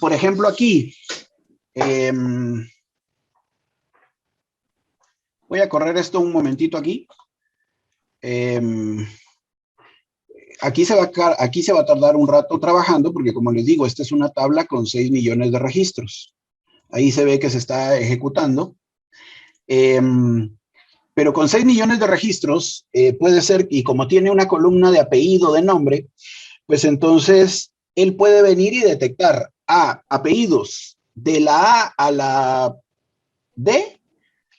Por ejemplo, aquí, voy a correr esto un momentito aquí. Aquí se va a tardar un rato trabajando porque, como les digo, esta es una tabla con 6 millones de registros. Ahí se ve que se está ejecutando. Pero con 6 millones de registros puede ser, y como tiene una columna de apellido, de nombre, pues entonces él puede venir y detectar apellidos de la A a la D,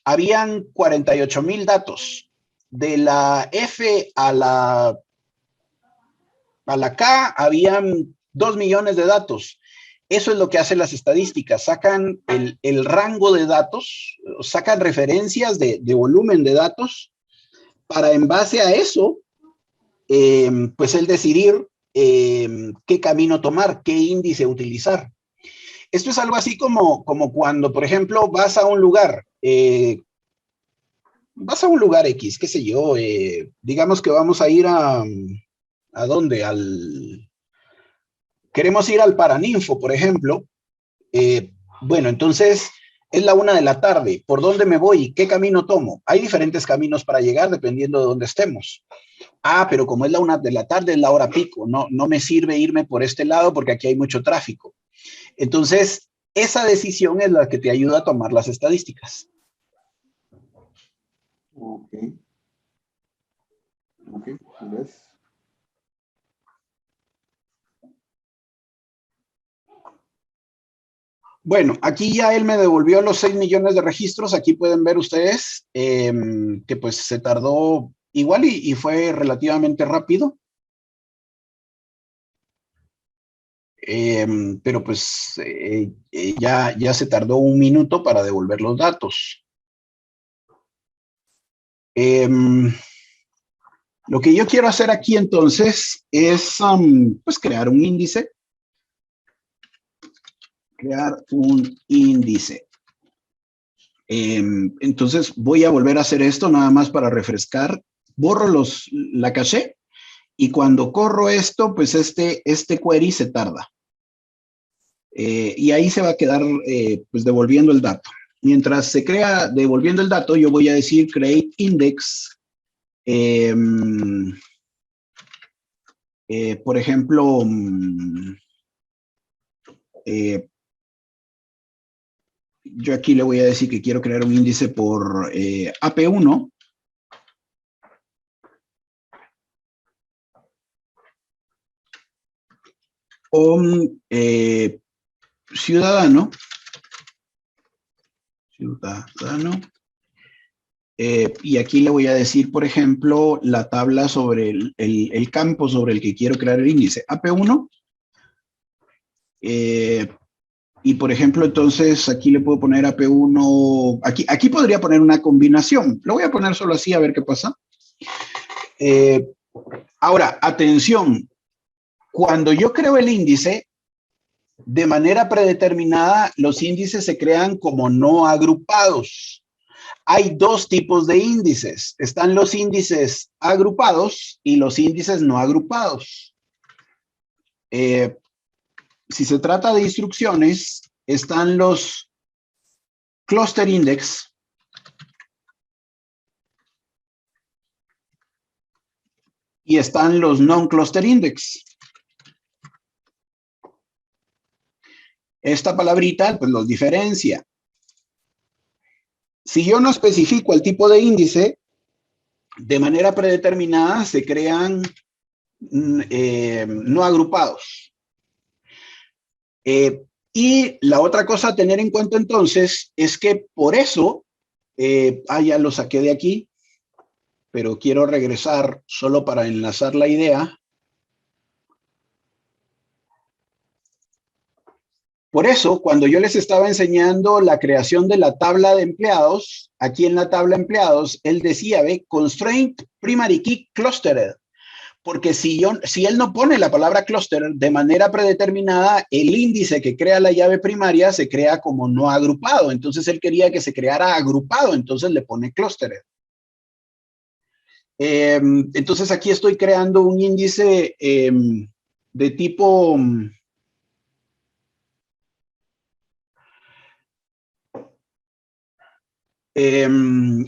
habían 48,000 datos. De la F a la K habían 2 millones de datos. Eso es lo que hacen las estadísticas. Sacan el rango de datos, sacan referencias de volumen de datos para, en base a eso, pues él decidir qué camino tomar, qué índice utilizar. Esto es algo así como cuando, por ejemplo, vas a un lugar X, qué sé yo, digamos que vamos a ir ¿a dónde? Queremos ir al Paraninfo, por ejemplo. Bueno, entonces es la 1 de la tarde. ¿Por dónde me voy? ¿Qué camino tomo? Hay diferentes caminos para llegar dependiendo de dónde estemos. Ah, pero como es la 1 de la tarde, es la hora pico. No me sirve irme por este lado porque aquí hay mucho tráfico. Entonces, esa decisión es la que te ayuda a tomar las estadísticas. Ok. Ok, gracias. Bueno, aquí ya él me devolvió los 6 millones de registros. Aquí pueden ver ustedes que pues se tardó igual y fue relativamente rápido. Pero pues ya se tardó 1 minuto para devolver los datos. Lo que yo quiero hacer aquí entonces es pues crear un índice. Entonces voy a volver a hacer esto nada más para refrescar. Borro la caché y cuando corro esto, pues este query se tarda. Y ahí se va a quedar pues devolviendo el dato. Mientras se crea devolviendo el dato, yo voy a decir create index. Por ejemplo, yo aquí le voy a decir que quiero crear un índice por AP1. Con ciudadano. Y aquí le voy a decir, por ejemplo, la tabla sobre el campo sobre el que quiero crear el índice, AP1. Y por ejemplo, entonces aquí le puedo poner AP1, aquí podría poner una combinación. Lo voy a poner solo así a ver qué pasa. Ahora, atención, cuando yo creo el índice, de manera predeterminada, los índices se crean como no agrupados. Hay 2 tipos de índices. Están los índices agrupados y los índices no agrupados. Si se trata de instrucciones, están los cluster index y están los non-cluster index. Esta palabrita pues los diferencia. Si yo no especifico el tipo de índice, de manera predeterminada se crean no agrupados. Y la otra cosa a tener en cuenta entonces es que por eso, ya lo saqué de aquí, pero quiero regresar solo para enlazar la idea. Por eso, cuando yo les estaba enseñando la creación de la tabla de empleados, aquí en la tabla de empleados, él decía, ve, constraint primary key clustered. Porque si él no pone la palabra clúster de manera predeterminada, el índice que crea la llave primaria se crea como no agrupado. Entonces él quería que se creara agrupado, entonces le pone clustered. Entonces aquí estoy creando un índice de tipo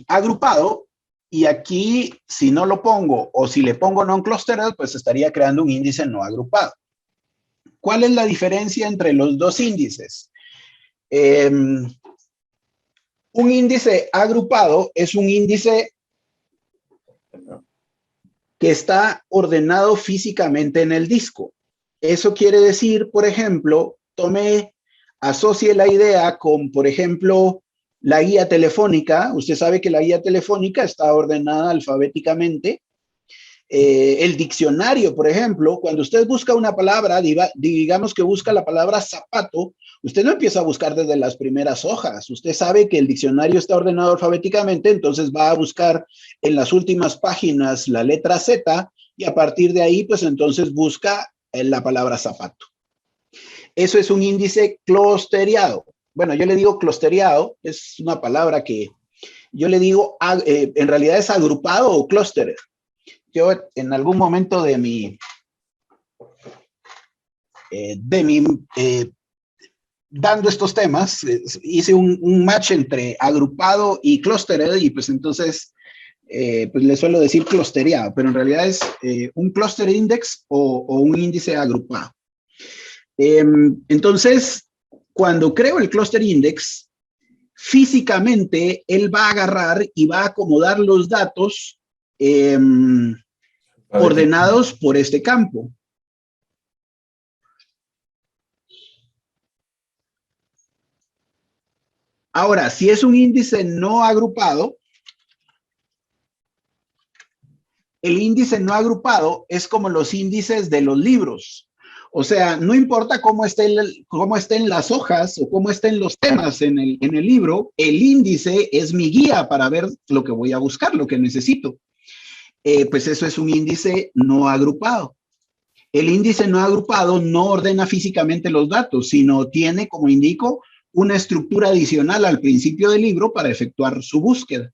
agrupado, y aquí si no lo pongo o si le pongo non-clustered, pues estaría creando un índice no agrupado. ¿Cuál es la diferencia entre los dos índices? Un índice agrupado es un índice que está ordenado físicamente en el disco. Eso quiere decir, por ejemplo, asocie la idea con, por ejemplo, la guía telefónica. Usted sabe que la guía telefónica está ordenada alfabéticamente. El diccionario, por ejemplo, cuando usted busca una palabra, digamos que busca la palabra zapato, usted no empieza a buscar desde las primeras hojas. Usted sabe que el diccionario está ordenado alfabéticamente, entonces va a buscar en las últimas páginas la letra Z y a partir de ahí, pues entonces busca la palabra zapato. Eso es un índice clusteriado. Bueno, yo le digo clusteriado, es una palabra que yo le digo, en realidad es agrupado o clustered. Yo en algún momento dando estos temas, hice un match entre agrupado y clustered, y pues entonces pues le suelo decir clusteriado, pero en realidad es un cluster index o un índice agrupado. Entonces, cuando creo el cluster index, físicamente él va a agarrar y va a acomodar los datos ordenados por este campo. Ahora, si es un índice no agrupado, el índice no agrupado es como los índices de los libros. O sea, no importa cómo estén las hojas o cómo estén los temas en el libro, el índice es mi guía para ver lo que voy a buscar, lo que necesito. Pues eso es un índice no agrupado. El índice no agrupado no ordena físicamente los datos, sino tiene, como indico, una estructura adicional al principio del libro para efectuar su búsqueda.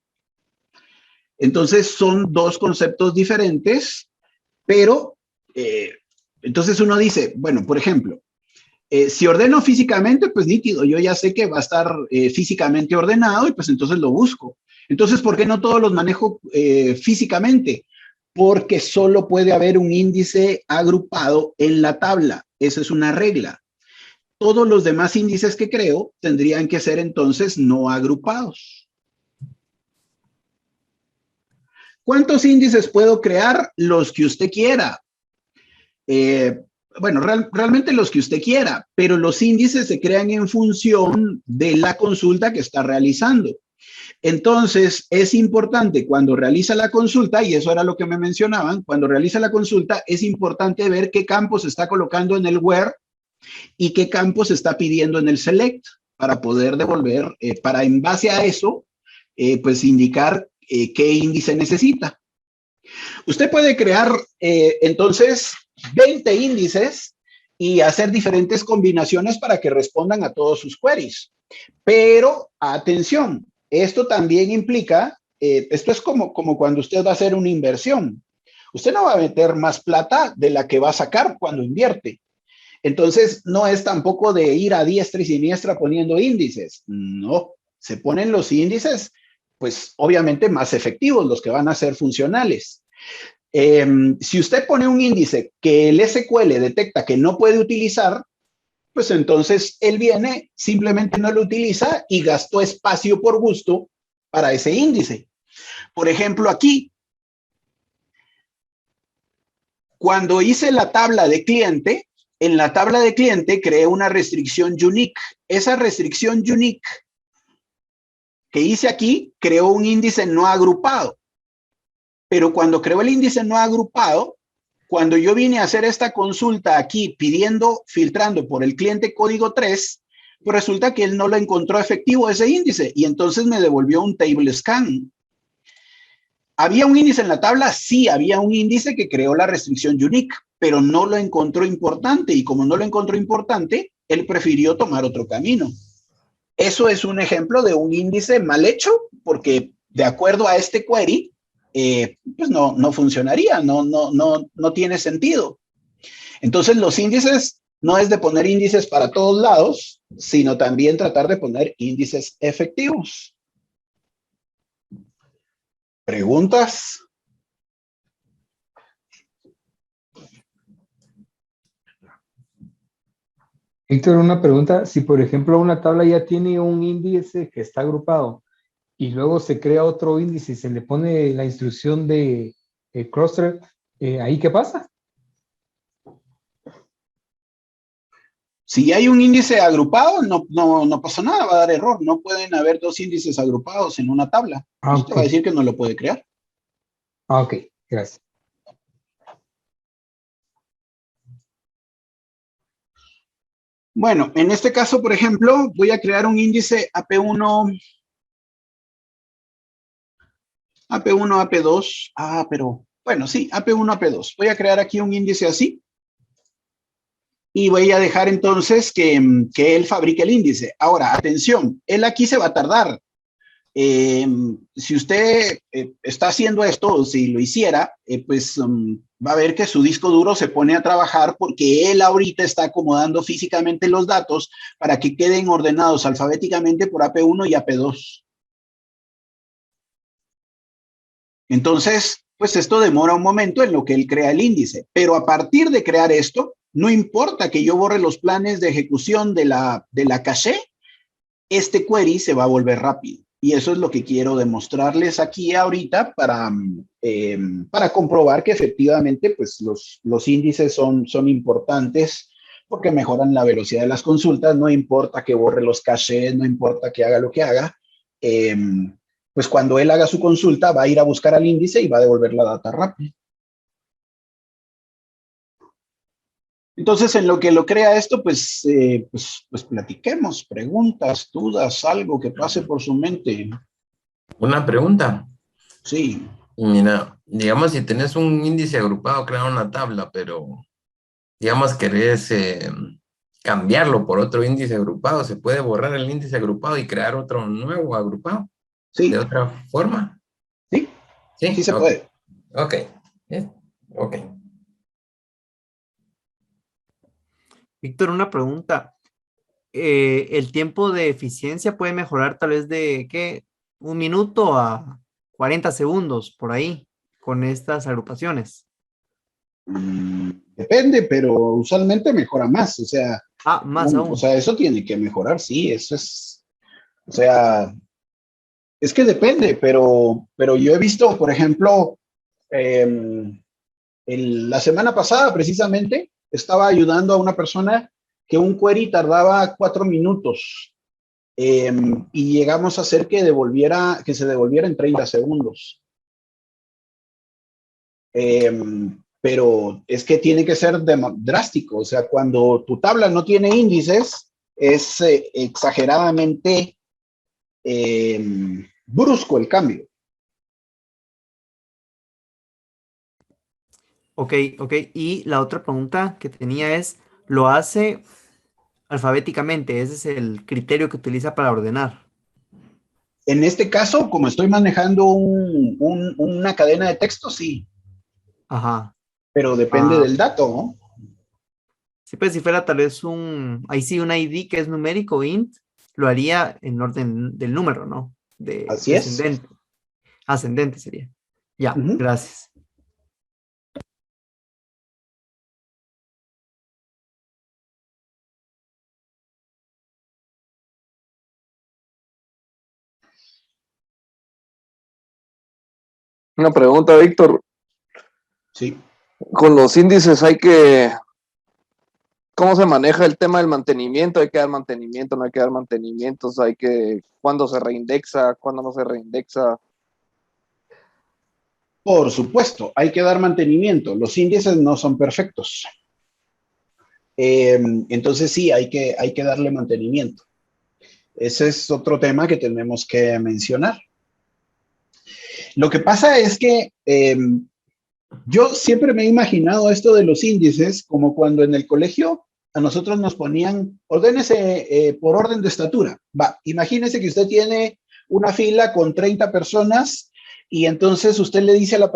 Entonces son dos conceptos diferentes, pero entonces uno dice, bueno, por ejemplo, si ordeno físicamente, pues nítido, yo ya sé que va a estar físicamente ordenado y pues entonces lo busco. Entonces, ¿por qué no todos los manejo físicamente? Porque solo puede haber un índice agrupado en la tabla. Esa es una regla. Todos los demás índices que creo tendrían que ser entonces no agrupados. ¿Cuántos índices puedo crear? Los que usted quiera. Bueno, realmente los que usted quiera, pero los índices se crean en función de la consulta que está realizando. Entonces, es importante cuando realiza la consulta, y eso era lo que me mencionaban, cuando realiza la consulta, es importante ver qué campos está colocando en el where y qué campos está pidiendo en el select para poder devolver, para en base a eso, pues indicar qué índice necesita. Usted puede crear, entonces, 20 índices y hacer diferentes combinaciones para que respondan a todos sus queries. Pero, atención, esto también implica, esto es como cuando usted va a hacer una inversión. Usted no va a meter más plata de la que va a sacar cuando invierte. Entonces, no es tampoco de ir a diestra y siniestra poniendo índices. No, se ponen los índices, pues obviamente más efectivos, los que van a ser funcionales. Si usted pone un índice que el SQL detecta que no puede utilizar, pues entonces él viene, simplemente no lo utiliza y gastó espacio por gusto para ese índice. Por ejemplo, aquí, cuando hice la tabla de cliente, en la tabla de cliente creé una restricción unique. Esa restricción unique que hice aquí creó un índice no agrupado. Pero cuando creó el índice no agrupado, cuando yo vine a hacer esta consulta aquí filtrando por el cliente código 3, pues resulta que él no lo encontró efectivo ese índice y entonces me devolvió un table scan. ¿Había un índice en la tabla? Sí, había un índice que creó la restricción unique, pero no lo encontró importante, y como no lo encontró importante, él prefirió tomar otro camino. Eso es un ejemplo de un índice mal hecho, porque de acuerdo a este query, pues no funcionaría, no tiene sentido. Entonces, los índices no es de poner índices para todos lados, sino también tratar de poner índices efectivos. ¿Preguntas? Víctor, una pregunta. Si, por ejemplo, una tabla ya tiene un índice que está agrupado y luego se crea otro índice y se le pone la instrucción de cluster, ¿ahí qué pasa? Si hay un índice agrupado, no pasa nada, va a dar error. No pueden haber dos índices agrupados en una tabla. Eso te va a decir que no lo puede crear. Ok, gracias. Bueno, en este caso, por ejemplo, voy a crear un índice AP1, AP2. Pero, bueno, sí, AP1, AP2. Voy a crear aquí un índice así. Y voy a dejar entonces que él fabrique el índice. Ahora, atención, él aquí se va a tardar. Si usted está haciendo esto, o si lo hiciera, pues va a ver que su disco duro se pone a trabajar porque él ahorita está acomodando físicamente los datos para que queden ordenados alfabéticamente por AP1 y AP2. Entonces, pues esto demora un momento en lo que él crea el índice, pero a partir de crear esto, no importa que yo borre los planes de ejecución de la caché, este query se va a volver rápido. Y eso es lo que quiero demostrarles aquí ahorita para comprobar que efectivamente pues, los índices son importantes porque mejoran la velocidad de las consultas. No importa que borre los cachés, no importa que haga lo que haga. Pues cuando él haga su consulta va a ir a buscar al índice y va a devolver la data rápido. Entonces, en lo que lo crea esto, pues platiquemos, preguntas, dudas, algo que pase por su mente. Una pregunta. Sí. Mira, digamos, si tenés un índice agrupado, crea una tabla, pero, digamos, querés cambiarlo por otro índice agrupado, ¿se puede borrar el índice agrupado y crear otro nuevo agrupado? Sí. ¿De otra forma? Sí. Sí, Sí se puede. Ok. Ok. Víctor, una pregunta. ¿El tiempo de eficiencia puede mejorar tal vez de, ¿qué? 1 minuto a 40 segundos por ahí con estas agrupaciones? Depende, pero usualmente mejora más. O sea, Más aún. eso tiene que mejorar, sí, eso es. O sea, es que depende, pero yo he visto, por ejemplo, la semana pasada precisamente estaba ayudando a una persona que un query tardaba 4 minutos y llegamos a hacer que se devolviera en 30 segundos. Pero es que tiene que ser drástico. O sea, cuando tu tabla no tiene índices, es exageradamente brusco el cambio. Ok. Y la otra pregunta que tenía es, ¿lo hace alfabéticamente? Ese es el criterio que utiliza para ordenar. En este caso, como estoy manejando una cadena de texto, sí. Ajá. Pero depende del dato, ¿no? Sí, pues si fuera tal vez ahí sí un ID que es numérico, int, lo haría en orden del número, ¿no? Así es. Descendente. Ascendente sería. Ya, Ujú. gracias. Una pregunta, Víctor. Sí. Con los índices ¿cómo se maneja el tema del mantenimiento? ¿Hay que dar mantenimiento? ¿No hay que dar mantenimientos? ¿Cuándo se reindexa? ¿Cuándo no se reindexa? Por supuesto, hay que dar mantenimiento. Los índices no son perfectos. Entonces sí, hay que darle mantenimiento. Ese es otro tema que tenemos que mencionar. Lo que pasa es que yo siempre me he imaginado esto de los índices como cuando en el colegio a nosotros nos ponían, ordénese por orden de estatura. Va, imagínese que usted tiene una fila con 30 personas y entonces usted le dice a las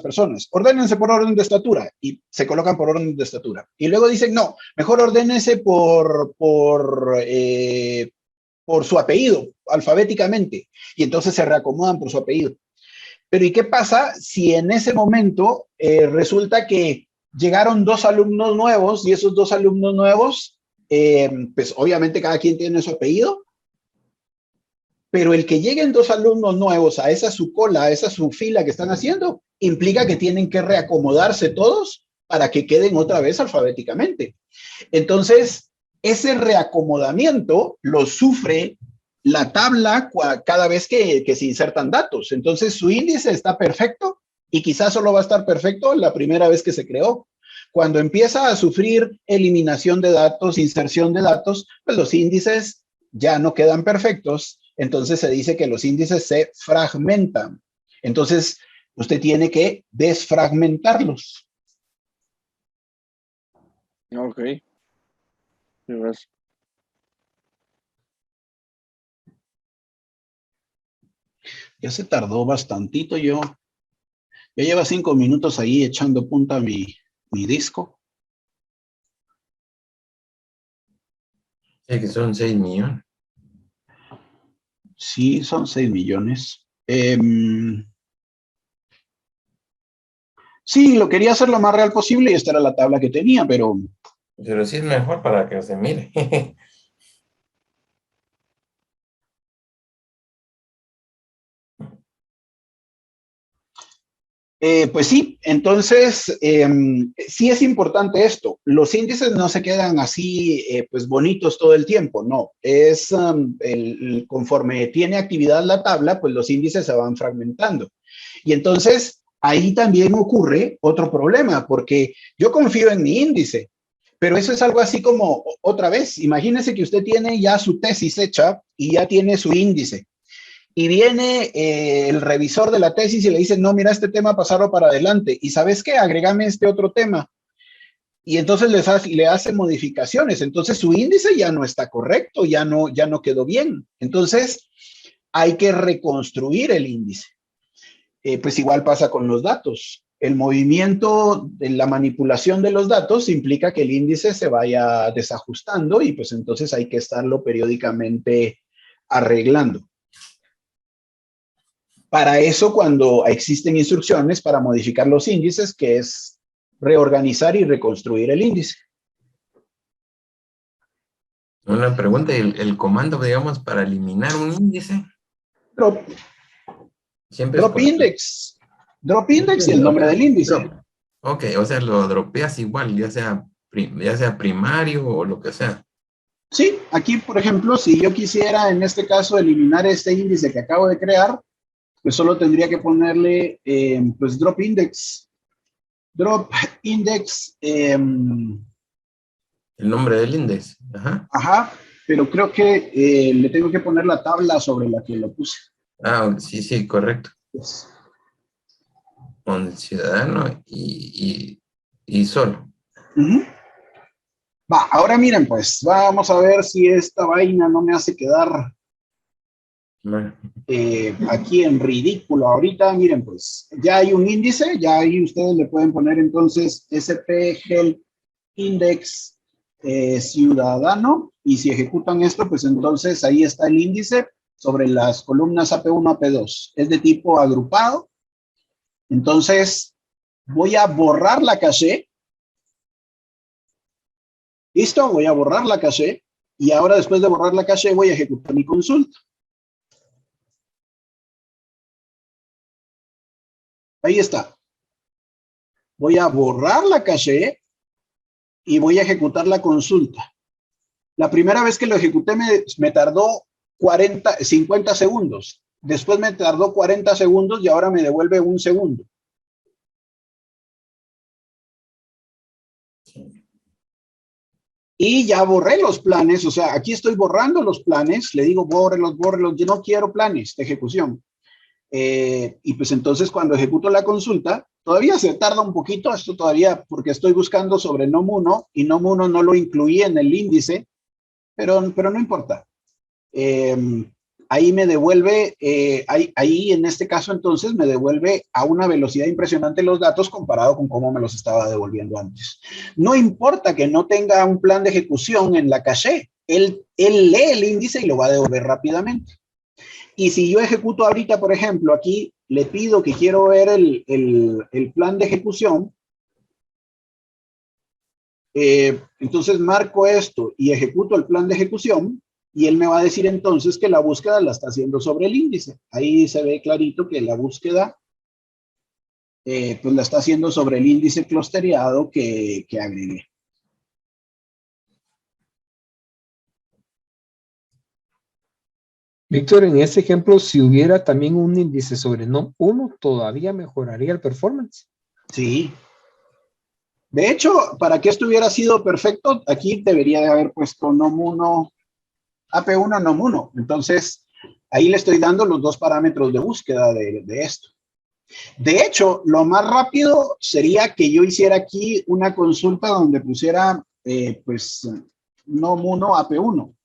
personas, ordénense por orden de estatura y se colocan por orden de estatura. Y luego dicen, no, mejor ordénense por su apellido, alfabéticamente. Y entonces se reacomodan por su apellido. Pero ¿y qué pasa si en ese momento resulta que llegaron 2 alumnos nuevos y esos 2 alumnos nuevos, pues obviamente cada quien tiene su apellido, pero el que lleguen 2 alumnos nuevos a esa su cola, a esa su fila que están haciendo, implica que tienen que reacomodarse todos para que queden otra vez alfabéticamente. Entonces, ese reacomodamiento lo sufre la tabla cada vez que se insertan datos. Entonces, su índice está perfecto y quizás solo va a estar perfecto la primera vez que se creó. Cuando empieza a sufrir eliminación de datos, inserción de datos, pues los índices ya no quedan perfectos. Entonces se dice que los índices se fragmentan. Entonces, usted tiene que desfragmentarlos. Ok. Yes. Ya se tardó bastantito yo. Ya lleva 5 minutos ahí echando punta mi disco. Sí, que son 6 millones. Sí, son 6 millones. Sí, lo quería hacer lo más real posible y esta era la tabla que tenía, pero Pero sí es mejor para que se mire. pues sí, entonces sí es importante esto. Los índices no se quedan así pues bonitos todo el tiempo, no. Es conforme tiene actividad la tabla, pues los índices se van fragmentando. Y entonces ahí también ocurre otro problema, porque yo confío en mi índice, pero eso es algo así como, otra vez, imagínese que usted tiene ya su tesis hecha y ya tiene su índice. Y viene el revisor de la tesis y le dice, no, mira, este tema pasarlo para adelante. ¿Y sabes qué? Agrégame este otro tema. Y entonces le hace modificaciones. Entonces su índice ya no está correcto, ya no quedó bien. Entonces hay que reconstruir el índice. Pues igual pasa con los datos. El movimiento de la manipulación de los datos implica que el índice se vaya desajustando y pues entonces hay que estarlo periódicamente arreglando. Para eso, cuando existen instrucciones para modificar los índices, que es reorganizar y reconstruir el índice. Una pregunta, ¿el comando, digamos, para eliminar un índice? Drop index. Drop index y el nombre del índice. Drop. Ok, o sea, lo dropeas igual, ya sea primario o lo que sea. Sí, aquí, por ejemplo, si yo quisiera, en este caso, eliminar este índice que acabo de crear, pues solo tendría que ponerle, pues, drop index. Drop index. El nombre del índice. Ajá. Ajá, pero creo que le tengo que poner la tabla sobre la que lo puse. Ah, sí, correcto. Pues, Con ciudadano y solo. Va, ahora miren, pues, vamos a ver si esta vaina no me hace quedar Bueno, aquí en ridículo. Ahorita, miren, pues, ya hay un índice, ya ahí ustedes le pueden poner entonces SP Help Index ciudadano, y si ejecutan esto, pues entonces ahí está el índice sobre las columnas AP1, AP2. Es de tipo agrupado. Entonces, voy a borrar la caché. Listo, voy a borrar la caché. Y ahora, después de borrar la caché, voy a ejecutar mi consulta. Ahí está. Voy a borrar la caché y voy a ejecutar la consulta. La primera vez que lo ejecuté me tardó 50 segundos. Después me tardó 40 segundos y ahora me devuelve 1 segundo. Y ya borré los planes, o sea, aquí estoy borrando los planes, le digo bórrelos, yo no quiero planes de ejecución. Y pues entonces cuando ejecuto la consulta, todavía se tarda un poquito, esto todavía, porque estoy buscando sobre NOM1 y NOM1 no lo incluí en el índice, pero no importa. Ahí me devuelve, ahí en este caso entonces me devuelve a una velocidad impresionante los datos comparado con cómo me los estaba devolviendo antes. No importa que no tenga un plan de ejecución en la caché, él lee el índice y lo va a devolver rápidamente. Y si yo ejecuto ahorita, por ejemplo, aquí le pido que quiero ver el plan de ejecución, entonces marco esto y ejecuto el plan de ejecución, y él me va a decir entonces que la búsqueda la está haciendo sobre el índice. Ahí se ve clarito que la búsqueda pues la está haciendo sobre el índice clustereado que agregué. Víctor, en ese ejemplo, si hubiera también un índice sobre NOM1, todavía mejoraría el performance. Sí. De hecho, para que esto hubiera sido perfecto, aquí debería de haber puesto NOM1, AP1, NOM1. Entonces, ahí le estoy dando los dos parámetros de búsqueda de esto. De hecho, lo más rápido sería que yo hiciera aquí una consulta donde pusiera, pues, NOM1, AP1.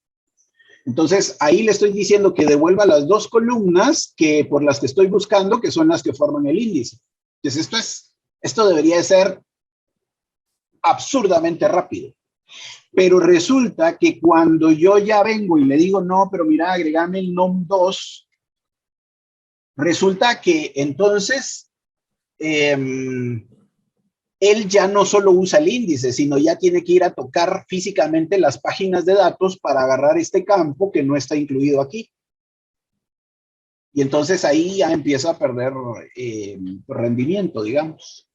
Entonces, ahí le estoy diciendo que devuelva las dos columnas que por las que estoy buscando, que son las que forman el índice. Entonces, esto debería de ser absurdamente rápido. Pero resulta que cuando yo ya vengo y le digo, no, pero mira, agregame el NOM2, resulta que entonces él ya no solo usa el índice, sino ya tiene que ir a tocar físicamente las páginas de datos para agarrar este campo que no está incluido aquí. Y entonces ahí ya empieza a perder rendimiento, digamos.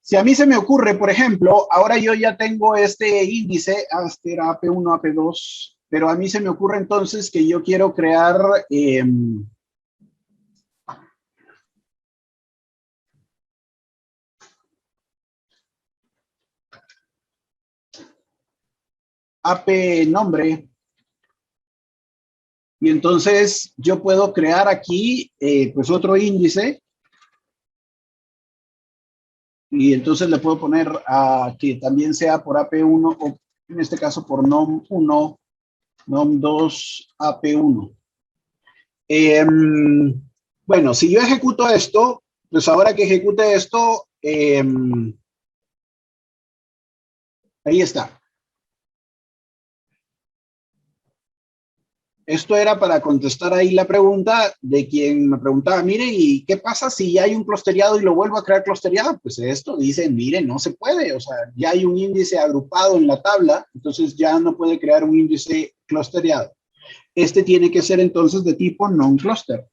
Si a mí se me ocurre, por ejemplo, ahora yo ya tengo este índice, este era AP1, AP2, pero a mí se me ocurre entonces que yo quiero crear AP nombre. Y entonces yo puedo crear aquí pues otro índice. Y entonces le puedo poner a que también sea por AP1 o en este caso por NOM1, NOM2, AP1. Bueno, si yo ejecuto esto, pues ahora que ejecute esto, ahí está. Esto era para contestar ahí la pregunta de quien me preguntaba, mire, ¿y qué pasa si ya hay un clusteriado y lo vuelvo a crear clusteriado? Pues esto dice, mire, no se puede, o sea, ya hay un índice agrupado en la tabla, entonces ya no puede crear un índice clusteriado. Este tiene que ser entonces de tipo non-cluster.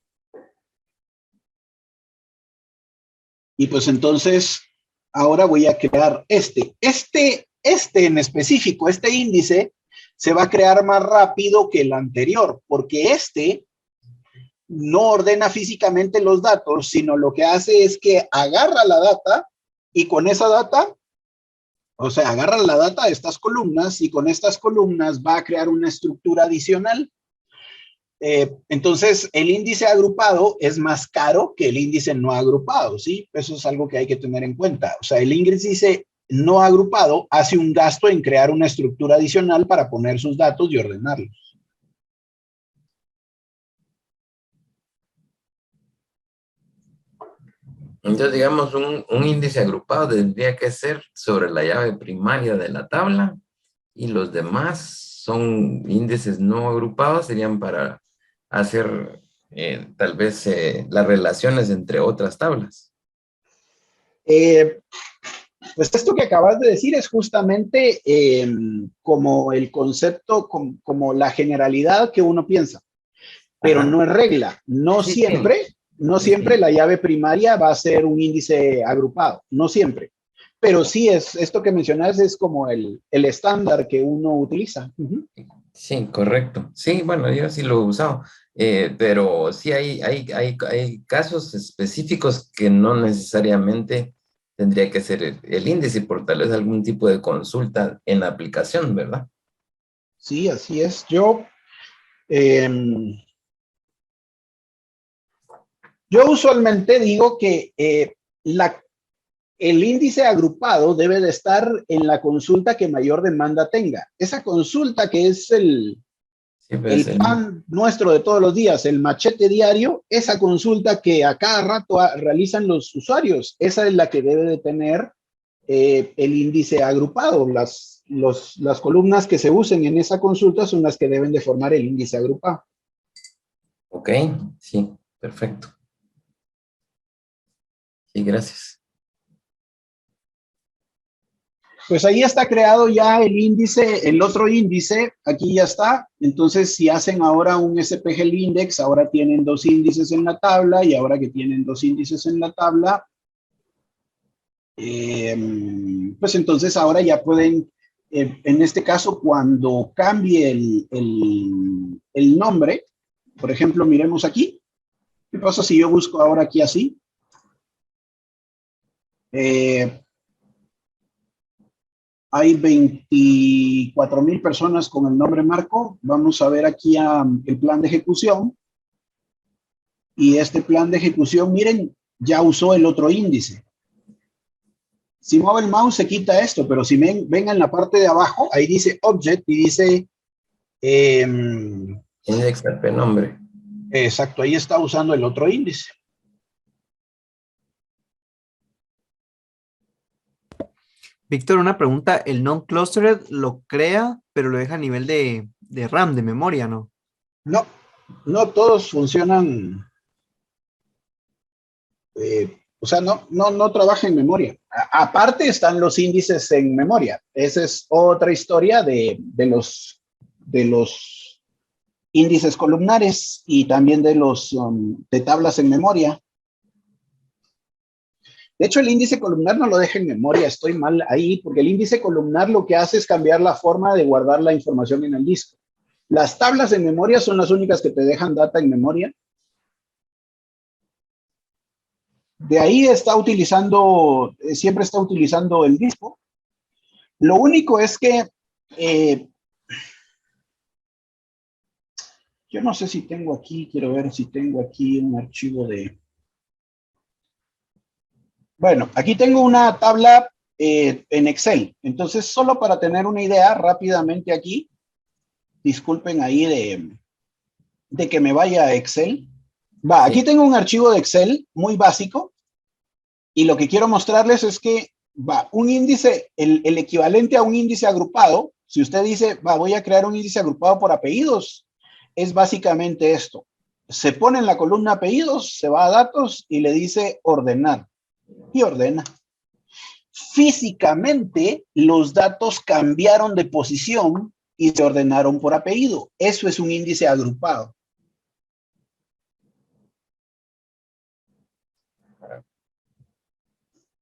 Y pues entonces, ahora voy a crear este en específico, este índice, se va a crear más rápido que el anterior, porque este no ordena físicamente los datos, sino lo que hace es que agarra la data y con esa data, o sea, agarra la data de estas columnas y con estas columnas va a crear una estructura adicional. Entonces, el índice agrupado es más caro que el índice no agrupado, ¿sí? Eso es algo que hay que tener en cuenta. O sea, el índice no agrupado hace un gasto en crear una estructura adicional para poner sus datos y ordenarlos. Entonces, digamos, un índice agrupado tendría que ser sobre la llave primaria de la tabla y los demás son índices no agrupados, serían para hacer tal vez las relaciones entre otras tablas. Pues esto que acabas de decir es justamente como el concepto, como la generalidad que uno piensa, pero Ajá. no es regla. No Sí, siempre, sí. no siempre la llave primaria va a ser un índice agrupado, no siempre. Pero sí es, esto que mencionas es como el estándar que uno utiliza. Sí, correcto. Sí, bueno, yo sí lo he usado, pero sí hay casos específicos que no necesariamente tendría que ser el índice por tal vez algún tipo de consulta en la aplicación, ¿verdad? Sí, así es. Yo usualmente digo que el índice agrupado debe de estar en la consulta que mayor demanda tenga. Esa consulta que es el pan nuestro de todos los días, el machete diario, esa consulta que a cada rato realizan los usuarios, esa es la que debe de tener el índice agrupado. Las columnas que se usen en esa consulta son las que deben de formar el índice agrupado. Ok, sí, perfecto. Sí, gracias. Pues ahí está creado ya el índice, el otro índice, aquí ya está. Entonces, si hacen ahora un SPGL index, ahora tienen dos índices en la tabla, y ahora que tienen dos índices en la tabla, pues entonces ahora ya pueden, en este caso, cuando cambie el nombre, por ejemplo, miremos aquí. ¿Qué pasa si yo busco ahora aquí así? Hay 24,000 personas con el nombre Marco. Vamos a ver aquí el plan de ejecución. Y este plan de ejecución, miren, ya usó el otro índice. Si muevo el mouse se quita esto, pero si ven en la parte de abajo, ahí dice Object y dice... Index AP nombre. Exacto, ahí está usando el otro índice. Víctor, una pregunta. El non-clustered lo crea, pero lo deja a nivel de RAM, de memoria, ¿no? No, no todos funcionan, o sea, no trabaja en memoria. Aparte están los índices en memoria. Esa es otra historia de los índices columnares y también de tablas en memoria. De hecho, el índice columnar no lo deja en memoria, estoy mal ahí, porque el índice columnar lo que hace es cambiar la forma de guardar la información en el disco. Las tablas en memoria son las únicas que te dejan data en memoria. De ahí está utilizando, siempre está utilizando el disco. Lo único es que yo no sé si tengo aquí, quiero ver si tengo aquí un archivo de... Bueno, aquí tengo una tabla en Excel. Entonces, solo para tener una idea rápidamente aquí, disculpen ahí de que me vaya a Excel. Va, Sí. aquí tengo un archivo de Excel muy básico y lo que quiero mostrarles es que va, un índice, el equivalente a un índice agrupado, si usted dice, va, voy a crear un índice agrupado por apellidos, es básicamente esto. Se pone en la columna apellidos, se va a datos y le dice ordenar. Y ordena. Físicamente, los datos cambiaron de posición y se ordenaron por apellido. Eso es un índice agrupado.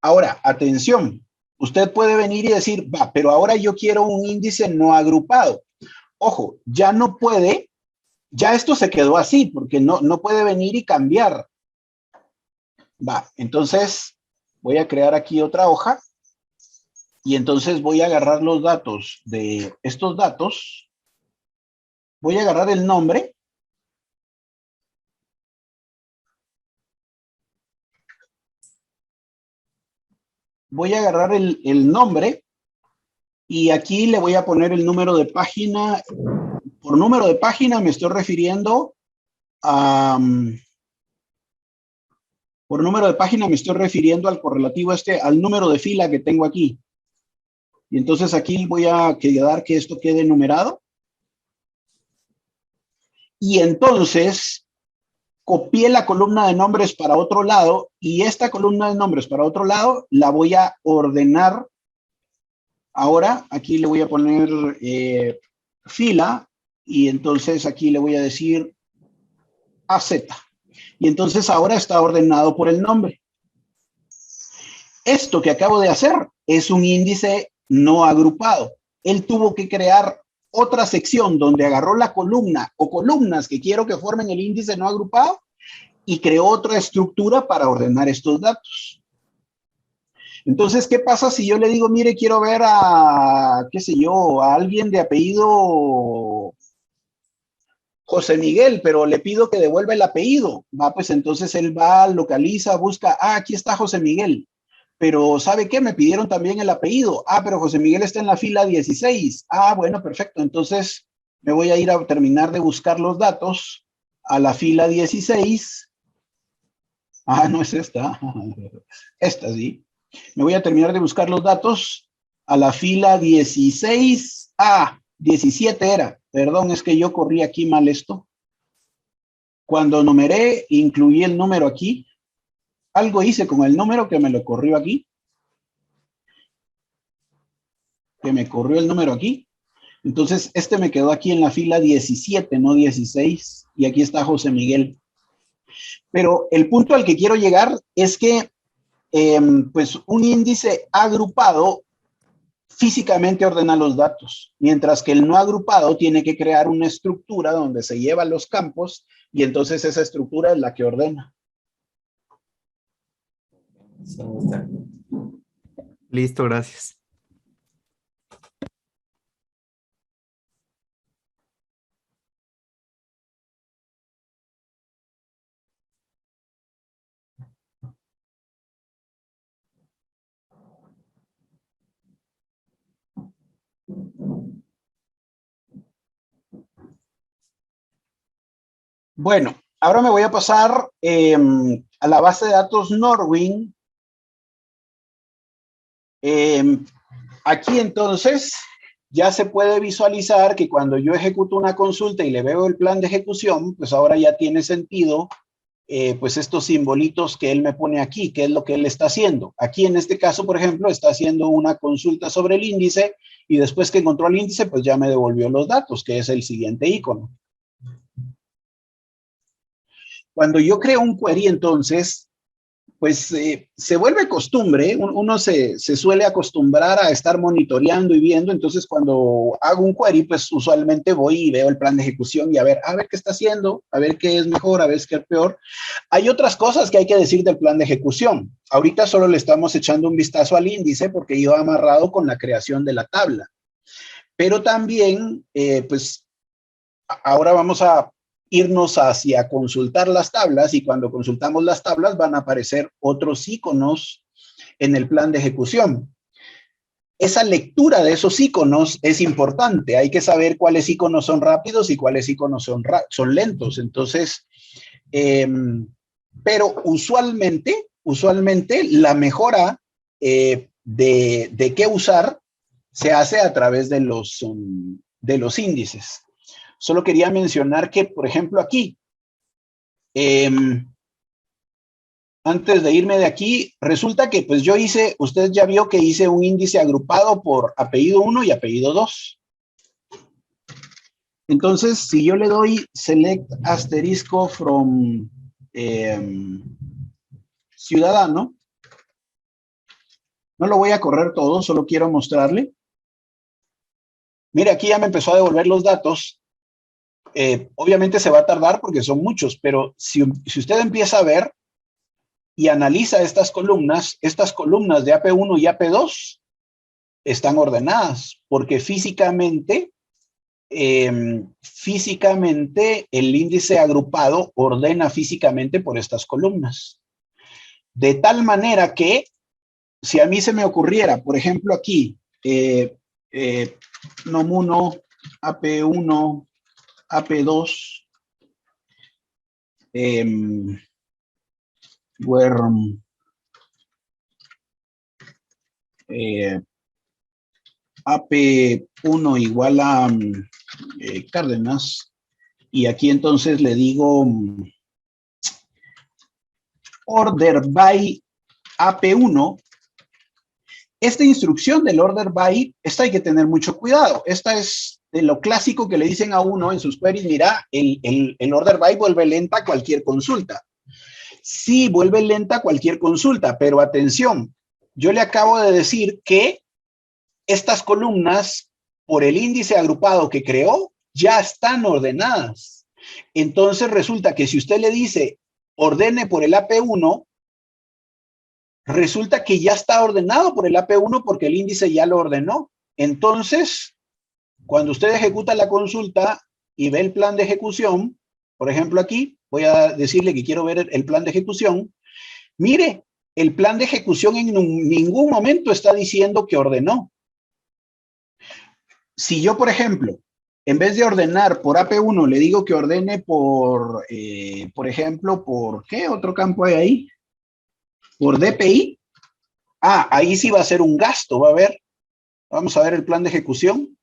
Ahora, atención. Usted puede venir y decir, va, pero ahora yo quiero un índice no agrupado. Ojo, ya no puede, ya esto se quedó así, porque no puede venir y cambiar. Va, entonces voy a crear aquí otra hoja y entonces voy a agarrar los datos de estos datos. Voy a agarrar el nombre. Voy a agarrar el nombre y aquí le voy a poner el número de página. Por número de página me estoy refiriendo a... Por número de página me estoy refiriendo al correlativo al número de fila que tengo aquí. Y entonces aquí voy a quedar que esto quede numerado. Y entonces copié la columna de nombres para otro lado y esta columna de nombres para otro lado la voy a ordenar. Ahora aquí le voy a poner fila y entonces aquí le voy a decir AZ. Y entonces ahora está ordenado por el nombre. Esto que acabo de hacer es un índice no agrupado. Él tuvo que crear otra sección donde agarró la columna o columnas que quiero que formen el índice no agrupado y creó otra estructura para ordenar estos datos. Entonces, ¿qué pasa si yo le digo, mire, quiero ver a, qué sé yo, a alguien de apellido José Miguel, pero le pido que devuelva el apellido? Va, pues entonces él va, localiza, busca, aquí está José Miguel. Pero ¿sabe qué? Me pidieron también el apellido. Pero José Miguel está en la fila 16. Bueno, perfecto. Entonces me voy a ir a terminar de buscar los datos a la fila 16. No es esta. Esta sí. Me voy a terminar de buscar los datos a la fila 16. 17 era. Perdón, es que yo corrí aquí mal esto. Cuando numeré, incluí el número aquí. Algo hice con el número que me lo corrió aquí. Que me corrió el número aquí. Entonces, este me quedó aquí en la fila 17, no 16. Y aquí está José Miguel. Pero el punto al que quiero llegar es que pues un índice agrupado físicamente ordena los datos, mientras que el no agrupado tiene que crear una estructura donde se llevan los campos y entonces esa estructura es la que ordena. Listo, gracias. Bueno, ahora me voy a pasar a la base de datos Norwin. Aquí entonces ya se puede visualizar que cuando yo ejecuto una consulta y le veo el plan de ejecución, pues ahora ya tiene sentido pues estos simbolitos que él me pone aquí, que es lo que él está haciendo. Aquí en este caso, por ejemplo, está haciendo una consulta sobre el índice y después que encontró el índice, pues ya me devolvió los datos, que es el siguiente icono. Cuando yo creo un query, entonces, pues se vuelve costumbre, uno se suele acostumbrar a estar monitoreando y viendo, entonces cuando hago un query, pues usualmente voy y veo el plan de ejecución y a ver qué está haciendo, a ver qué es mejor, a ver qué es peor. Hay otras cosas que hay que decir del plan de ejecución. Ahorita solo le estamos echando un vistazo al índice porque iba amarrado con la creación de la tabla. Pero también, pues ahora vamos a irnos hacia consultar las tablas y cuando consultamos las tablas van a aparecer otros iconos en el plan de ejecución. Esa lectura de esos iconos es importante. Hay que saber cuáles iconos son rápidos y cuáles iconos son lentos. Entonces, pero usualmente la mejora de qué usar se hace a través de los índices. Solo quería mencionar que, por ejemplo, aquí, antes de irme de aquí, resulta que pues yo hice, usted ya vio que hice un índice agrupado por apellido 1 y apellido 2. Entonces, si yo le doy select asterisco from ciudadano, no lo voy a correr todo, solo quiero mostrarle. Mire, aquí ya me empezó a devolver los datos. Obviamente se va a tardar porque son muchos, pero si usted empieza a ver y analiza estas columnas de AP1 y AP2 están ordenadas porque físicamente el índice agrupado ordena físicamente por estas columnas. De tal manera que si a mí se me ocurriera, por ejemplo aquí, NOM1, AP1, AP2, where AP1 igual a Cárdenas, y aquí entonces le digo order by AP1. Esta instrucción del order by, esta hay que tener mucho cuidado. Esta es de lo clásico que le dicen a uno en sus queries. Mira, el order by vuelve lenta cualquier consulta. Sí, vuelve lenta cualquier consulta, pero atención, yo le acabo de decir que estas columnas, por el índice agrupado que creó, ya están ordenadas. Entonces resulta que si usted le dice ordene por el AP1, resulta que ya está ordenado por el AP1 porque el índice ya lo ordenó. Entonces, cuando usted ejecuta la consulta y ve el plan de ejecución, por ejemplo aquí, voy a decirle que quiero ver el plan de ejecución. Mire, el plan de ejecución en ningún momento está diciendo que ordenó. Si yo, por ejemplo, en vez de ordenar por AP1, le digo que ordene por ejemplo, ¿por qué otro campo hay ahí? Por DPI. Ah, ahí sí va a ser un gasto, va a ver. Vamos a ver el plan de ejecución.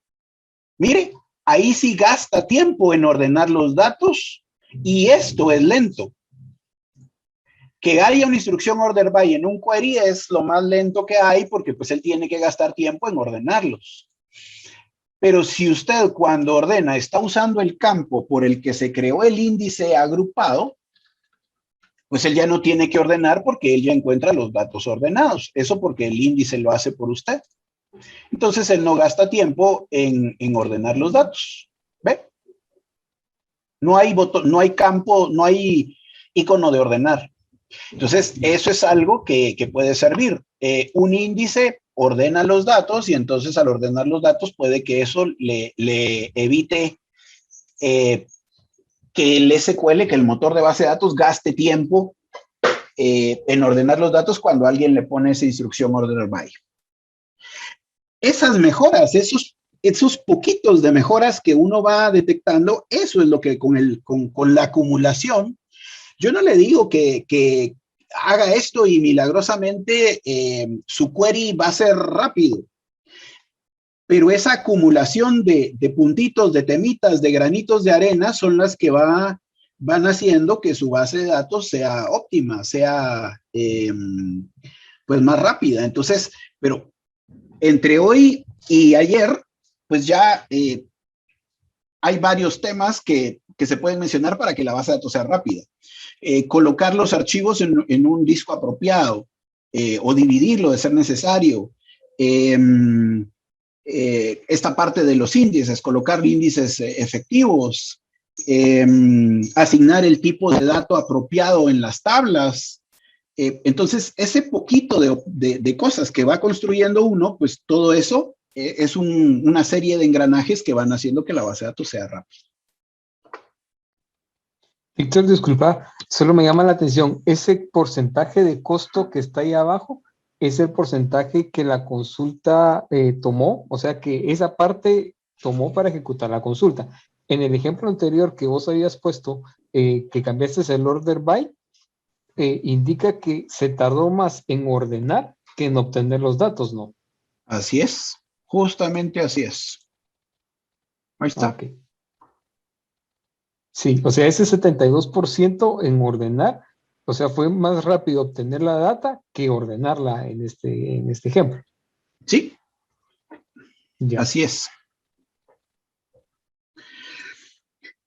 Mire, ahí sí gasta tiempo en ordenar los datos y esto es lento. Que haya una instrucción order by en un query es lo más lento que hay porque pues él tiene que gastar tiempo en ordenarlos. Pero si usted cuando ordena está usando el campo por el que se creó el índice agrupado, pues él ya no tiene que ordenar porque él ya encuentra los datos ordenados. Eso porque el índice lo hace por usted. Entonces él no gasta tiempo en ordenar los datos. ¿Ve? No hay botón, no hay campo, no hay icono de ordenar. Entonces, eso es algo que puede servir. Un índice ordena los datos y entonces al ordenar los datos puede que eso le evite que el SQL, que el motor de base de datos, gaste tiempo en ordenar los datos cuando alguien le pone esa instrucción order by. Esas mejoras, esos poquitos de mejoras que uno va detectando, eso es lo que con la acumulación, yo no le digo que haga esto y milagrosamente su query va a ser rápido, pero esa acumulación de puntitos, de temitas, de granitos de arena son las que van haciendo que su base de datos sea óptima, sea pues más rápida. Entonces, pero entre hoy y ayer, pues ya hay varios temas que se pueden mencionar para que la base de datos sea rápida. Colocar los archivos en un disco apropiado o dividirlo de ser necesario. Esta parte de los índices, colocar índices efectivos, asignar el tipo de dato apropiado en las tablas. Entonces, ese poquito de cosas que va construyendo uno, pues todo eso es una serie de engranajes que van haciendo que la base de datos sea rápida. Víctor, disculpa, solo me llama la atención, ese porcentaje de costo que está ahí abajo es el porcentaje que la consulta tomó, o sea que esa parte tomó para ejecutar la consulta. En el ejemplo anterior que vos habías puesto, que cambiaste el order by, indica que se tardó más en ordenar que en obtener los datos, ¿no? Así es, justamente así es. Ahí está. Okay. Sí, o sea, ese 72% en ordenar, o sea, fue más rápido obtener la data que ordenarla en este ejemplo. Sí, Ya. así es.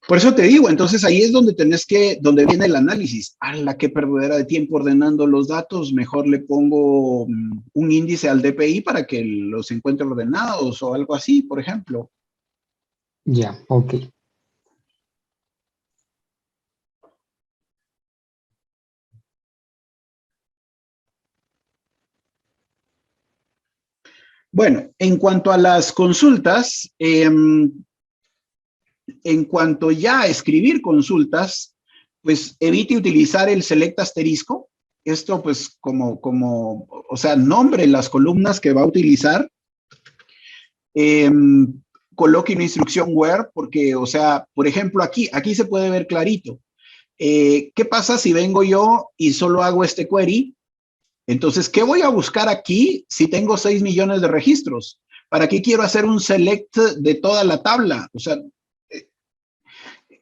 Por eso te digo, entonces ahí es donde donde viene el análisis. ¡Hala, qué perdedera de tiempo ordenando los datos! Mejor le pongo un índice al DPI para que los encuentre ordenados o algo así, por ejemplo. Ya, ok. Bueno, en cuanto a las consultas, en cuanto ya a escribir consultas, pues evite utilizar el select asterisco. Esto pues o sea, nombre las columnas que va a utilizar. Coloque una instrucción where, porque, o sea, por ejemplo, aquí se puede ver clarito. ¿Qué pasa si vengo yo y solo hago este query? Entonces, ¿qué voy a buscar aquí si tengo 6 millones de registros? ¿Para qué quiero hacer un select de toda la tabla? O sea,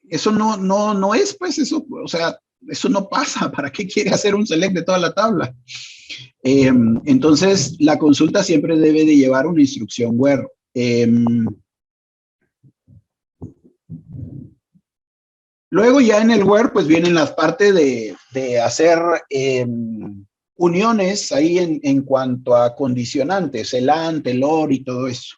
eso no es, pues, eso, o sea, eso no pasa. ¿Para qué quiere hacer un select de toda la tabla? Entonces, la consulta siempre debe de llevar una instrucción where. Luego ya en el where, pues vienen las partes de hacer uniones ahí en cuanto a condicionantes, el AND, el OR y todo eso.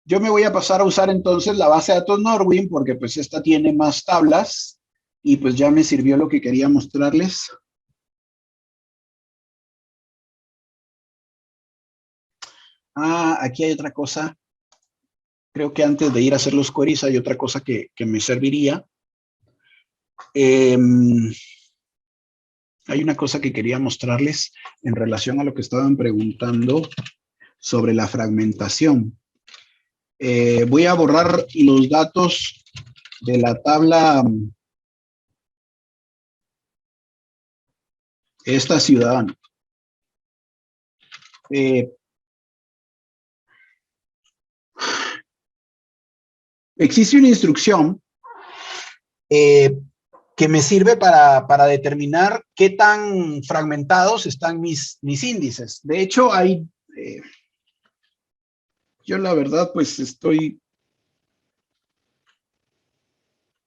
Yo me voy a pasar a usar entonces la base de datos Norwin porque pues esta tiene más tablas y pues ya me sirvió lo que quería mostrarles. Aquí hay otra cosa. Creo que antes de ir a hacer los queries hay otra cosa que me serviría. Hay una cosa que quería mostrarles en relación a lo que estaban preguntando sobre la fragmentación. Voy a borrar los datos de la tabla esta ciudadana. Existe una instrucción que me sirve para determinar qué tan fragmentados están mis índices. De hecho, hay... yo la verdad, pues estoy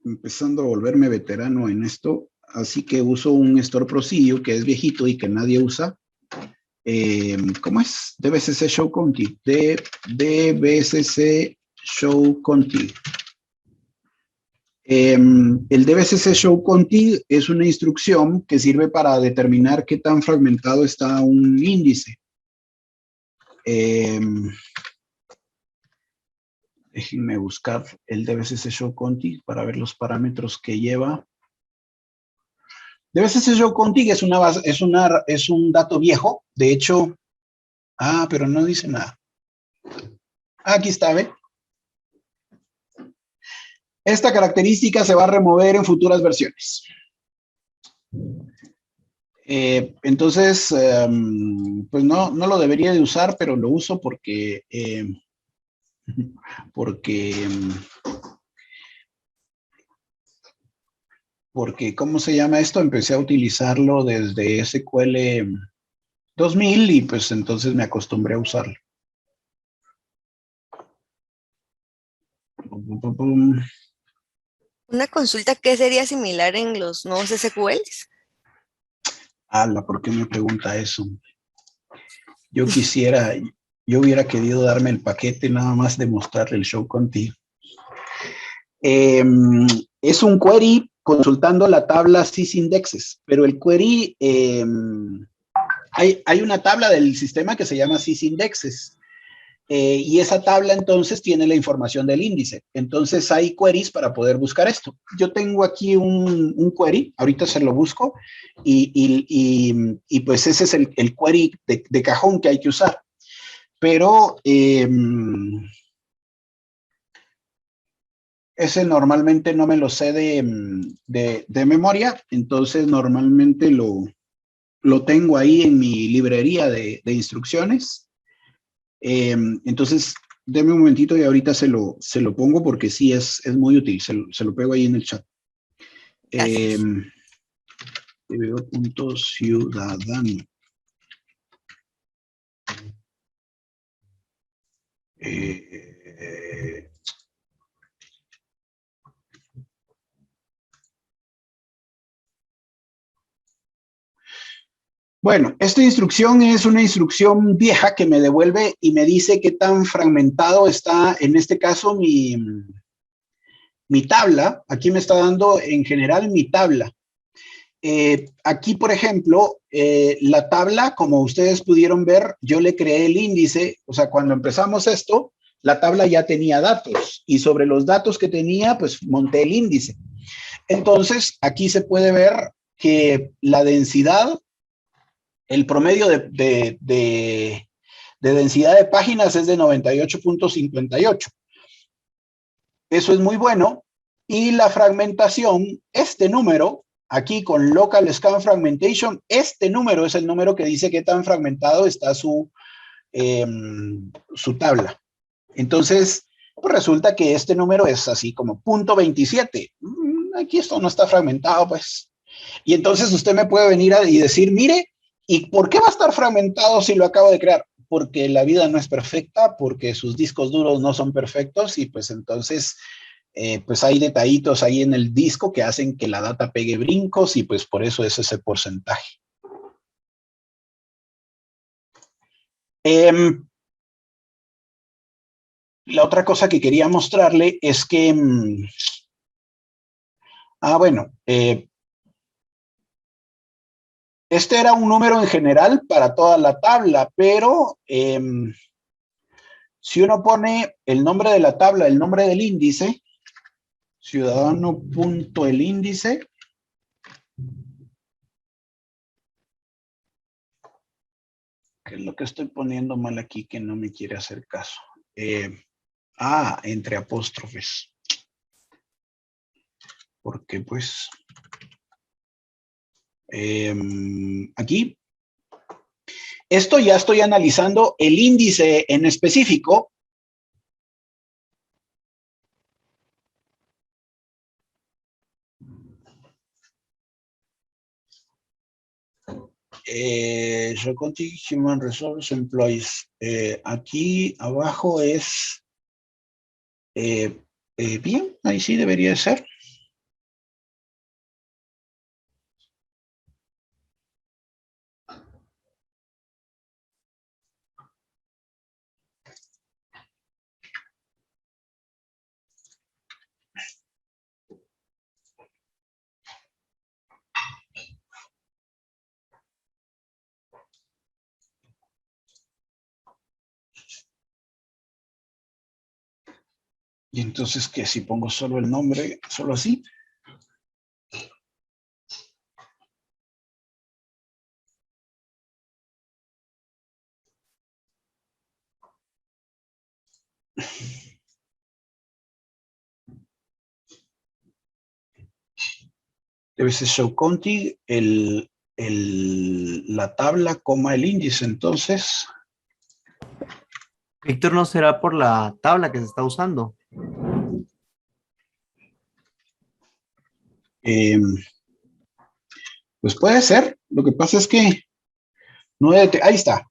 empezando a volverme veterano en esto, así que uso un store procedure que es viejito y que nadie usa. ¿Cómo es? DBCC Show Conti. DBCC Show Conti. El DBCC Show Conti es una instrucción que sirve para determinar qué tan fragmentado está un índice. Déjenme buscar el DBCC Show Conti para ver los parámetros que lleva. DBCC Show Conti es un dato viejo. De hecho, pero no dice nada. Aquí está, ¿ve? Esta característica se va a remover en futuras versiones. Entonces, pues no lo debería de usar, pero lo uso porque ¿cómo se llama esto? Empecé a utilizarlo desde SQL 2000 y pues entonces me acostumbré a usarlo. Una consulta que sería similar en los nuevos SQLs. ¿Por qué me pregunta eso? Yo hubiera querido darme el paquete nada más de mostrarle el show contigo. Es un query consultando la tabla sysindexes, pero el query, hay una tabla del sistema que se llama sysindexes. Y esa tabla entonces tiene la información del índice. Entonces hay queries para poder buscar esto. Yo tengo aquí un query, ahorita se lo busco, y pues ese es el query de cajón que hay que usar. Pero ese normalmente no me lo sé de memoria, entonces normalmente lo tengo ahí en mi librería de instrucciones. Entonces, deme un momentito y ahorita se lo pongo porque sí es muy útil. Se lo pego ahí en el chat. Ciudadano. Bueno, esta instrucción es una instrucción vieja que me devuelve y me dice qué tan fragmentado está, en este caso, mi tabla. Aquí me está dando en general mi tabla. Aquí, por ejemplo, la tabla, como ustedes pudieron ver, yo le creé el índice. O sea, cuando empezamos esto, la tabla ya tenía datos y sobre los datos que tenía, pues monté el índice. Entonces, aquí se puede ver que la densidad, el promedio de densidad de páginas es de 98.58. Eso es muy bueno. Y la fragmentación, este número, aquí con Local Scan Fragmentation, este número es el número que dice qué tan fragmentado está su tabla. Entonces, pues resulta que este número es así como 0.27. Aquí esto no está fragmentado, pues. Y entonces usted me puede venir y decir, mire, ¿y por qué va a estar fragmentado si lo acabo de crear? Porque la vida no es perfecta, porque sus discos duros no son perfectos y pues entonces, pues hay detallitos ahí en el disco que hacen que la data pegue brincos y pues por eso es ese porcentaje. La otra cosa que quería mostrarle es que, bueno, este era un número en general para toda la tabla, pero Si uno pone el nombre de la tabla, el nombre del índice, ciudadano.elíndice, ¿qué es lo que estoy poniendo mal aquí que no me quiere hacer caso? Entre apóstrofes. Porque pues aquí, esto ya estoy analizando el índice en específico. Reconti Human Resource Employees. Aquí abajo es bien, ahí sí debería ser. Y entonces, ¿qué? Si pongo solo el nombre, solo así. Debe ser show county, la tabla, coma el índice. Entonces, Víctor, ¿no será por la tabla que se está usando? pues puede ser. Lo que pasa es que no debe, ahí está.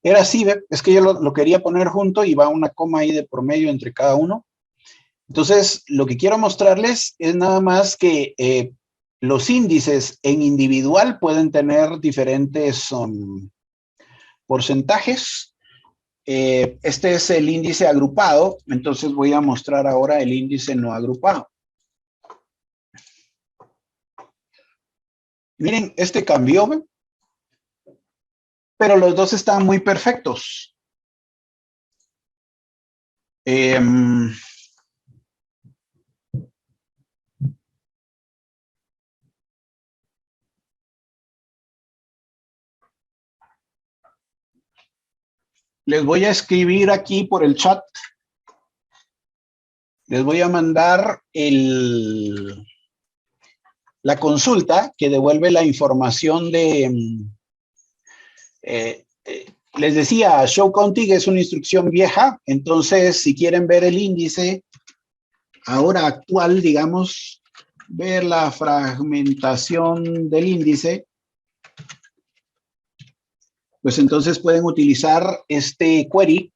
Era así, ¿ve? Es que yo lo quería poner junto y va una coma ahí de por medio entre cada uno. Entonces, lo que quiero mostrarles es nada más que los índices en individual pueden tener diferentes porcentajes. Este es el índice agrupado, entonces voy a mostrar ahora el índice no agrupado. Miren, este cambió, ¿ve? Pero los dos están muy perfectos. Les voy a escribir aquí por el chat. Les voy a mandar la consulta que devuelve la información de... les decía, show counting es una instrucción vieja, entonces si quieren ver el índice ahora actual, digamos, ver la fragmentación del índice, pues entonces pueden utilizar este query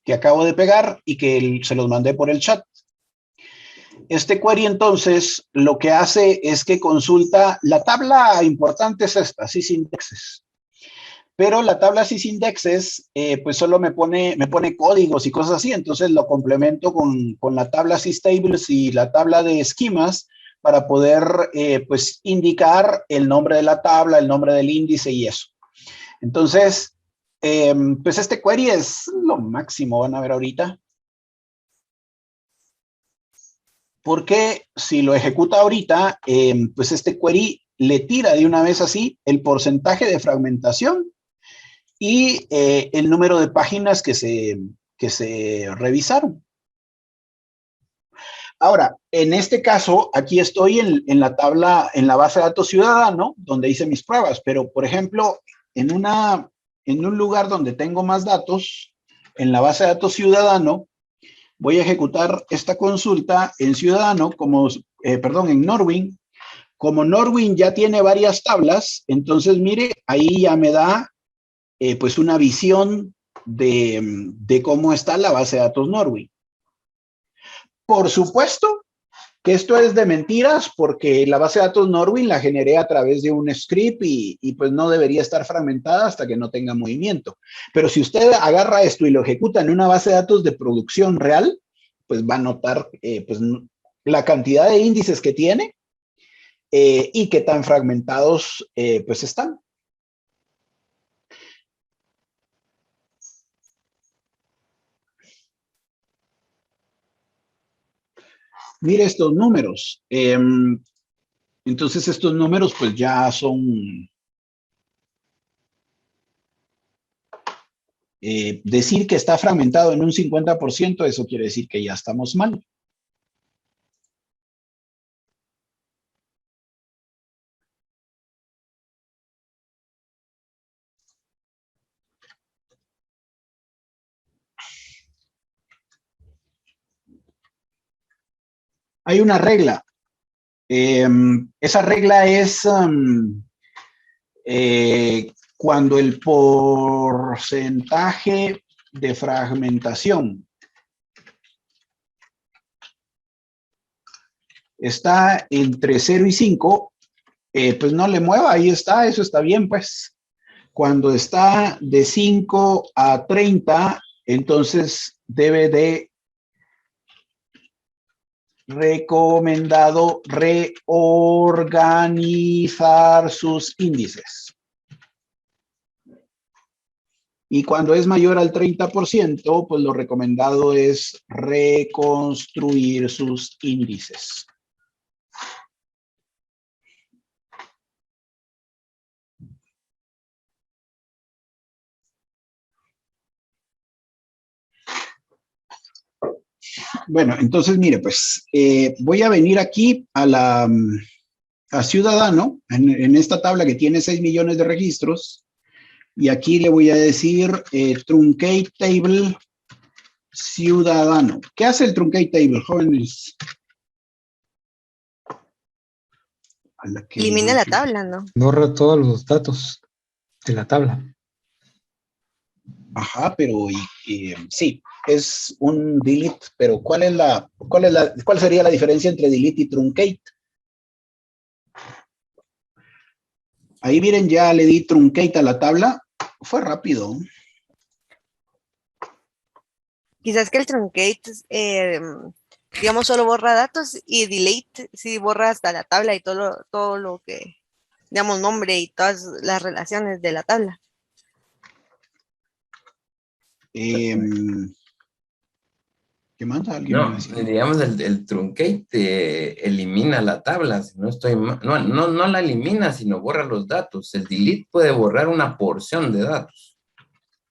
que acabo de pegar y que se los mandé por el chat. Este query entonces lo que hace es que consulta, la tabla importante es esta, sysindexes. Pero la tabla sysindexes, pues solo me pone códigos y cosas así, entonces lo complemento con la tabla systables y la tabla de esquemas para poder, pues, indicar el nombre de la tabla, el nombre del índice y eso. Entonces, pues este query es lo máximo, van a ver ahorita. Porque si lo ejecuta ahorita, pues este query le tira de una vez así el porcentaje de fragmentación y el número de páginas que se revisaron. Ahora, en este caso, aquí estoy en la tabla, en la base de datos ciudadano, donde hice mis pruebas, pero por ejemplo, en un lugar donde tengo más datos, en la base de datos ciudadano, voy a ejecutar esta consulta en ciudadano, en Norwin. Como Norwin ya tiene varias tablas, entonces mire, ahí ya me da pues una visión de cómo está la base de datos Norwin. Por supuesto que esto es de mentiras porque la base de datos Norwin la generé a través de un script y pues no debería estar fragmentada hasta que no tenga movimiento. Pero si usted agarra esto y lo ejecuta en una base de datos de producción real, pues va a notar pues, la cantidad de índices que tiene y qué tan fragmentados pues están. mire estos números. Entonces estos números pues ya son, decir que está fragmentado en un 50%, eso quiere decir que ya estamos mal. Hay una regla. Esa regla es cuando el porcentaje de fragmentación está entre 0 y 5, pues no le mueva, ahí está, eso está bien, pues. Cuando está de 5 a 30, entonces debe de recomendado reorganizar sus índices. Y cuando es mayor al 30%, pues lo recomendado es reconstruir sus índices. Bueno, entonces mire, pues voy a venir aquí a Ciudadano, en esta tabla que tiene 6 millones de registros, y aquí le voy a decir Truncate Table Ciudadano. ¿Qué hace el Truncate Table, jóvenes? Elimina la tabla, ¿no? Borra todos los datos de la tabla. Ajá, pero sí, es un delete, pero ¿cuál sería la diferencia entre delete y truncate? Ahí miren, ya le di truncate a la tabla. Fue rápido. Quizás que el truncate, digamos, solo borra datos y delete sí borra hasta la tabla y todo lo que, digamos, nombre y todas las relaciones de la tabla. ¿Qué más? ¿Alguien No, me decía? digamos, el truncate elimina la tabla, si no estoy no la elimina, sino borra los datos. El delete puede borrar una porción de datos.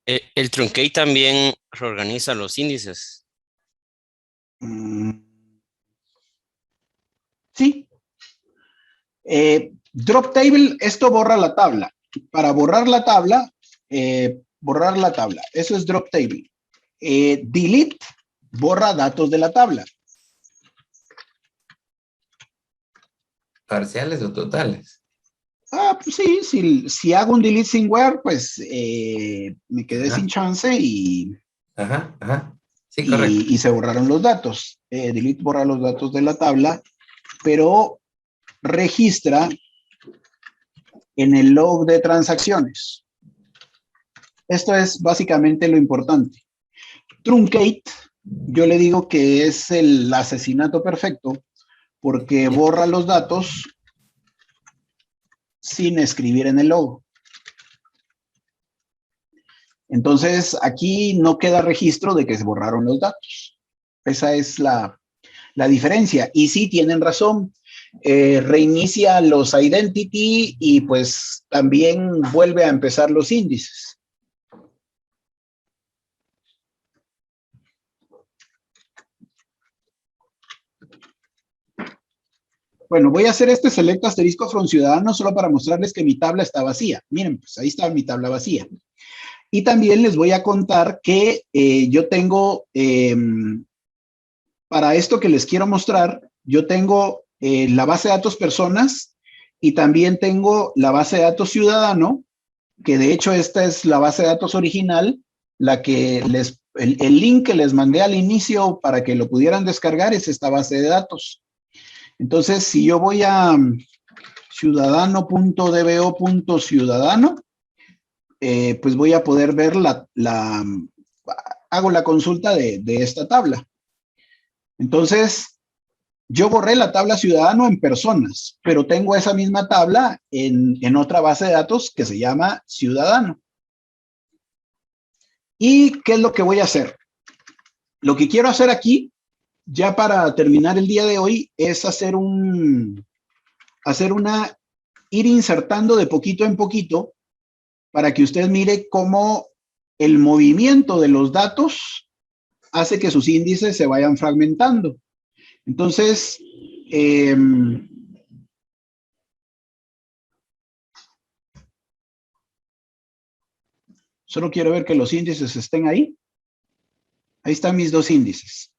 El truncate también reorganiza los índices. Sí. Drop table, esto borra la tabla. Para borrar la tabla, eso es drop table. Delete borra datos de la tabla. ¿Parciales o totales? Pues sí, si hago un delete sin where, pues me quedé sin chance y Sí, correcto. Y se borraron los datos. Delete borra los datos de la tabla, pero registra en el log de transacciones. Esto es básicamente lo importante. Truncate, yo le digo que es el asesinato perfecto porque borra los datos sin escribir en el log. Entonces, aquí no queda registro de que se borraron los datos. Esa es la diferencia. Y sí, tienen razón. Reinicia los identity y pues también vuelve a empezar los índices. Bueno, voy a hacer este select asterisco from ciudadano solo para mostrarles que mi tabla está vacía. Miren, pues ahí está mi tabla vacía. Y también les voy a contar que yo tengo, para esto que les quiero mostrar, yo tengo la base de datos personas y también tengo la base de datos ciudadano, que de hecho esta es la base de datos original, la que el link que les mandé al inicio para que lo pudieran descargar es esta base de datos. Entonces, si yo voy a ciudadano.dbo.ciudadano, pues voy a poder ver hago la consulta de esta tabla. Entonces, yo borré la tabla ciudadano en personas, pero tengo esa misma tabla en otra base de datos que se llama ciudadano. ¿Y qué es lo que voy a hacer? Lo que quiero hacer aquí ya para terminar el día de hoy, es ir insertando de poquito en poquito para que usted mire cómo el movimiento de los datos hace que sus índices se vayan fragmentando. Entonces, solo quiero ver que los índices estén ahí. Ahí están mis dos índices.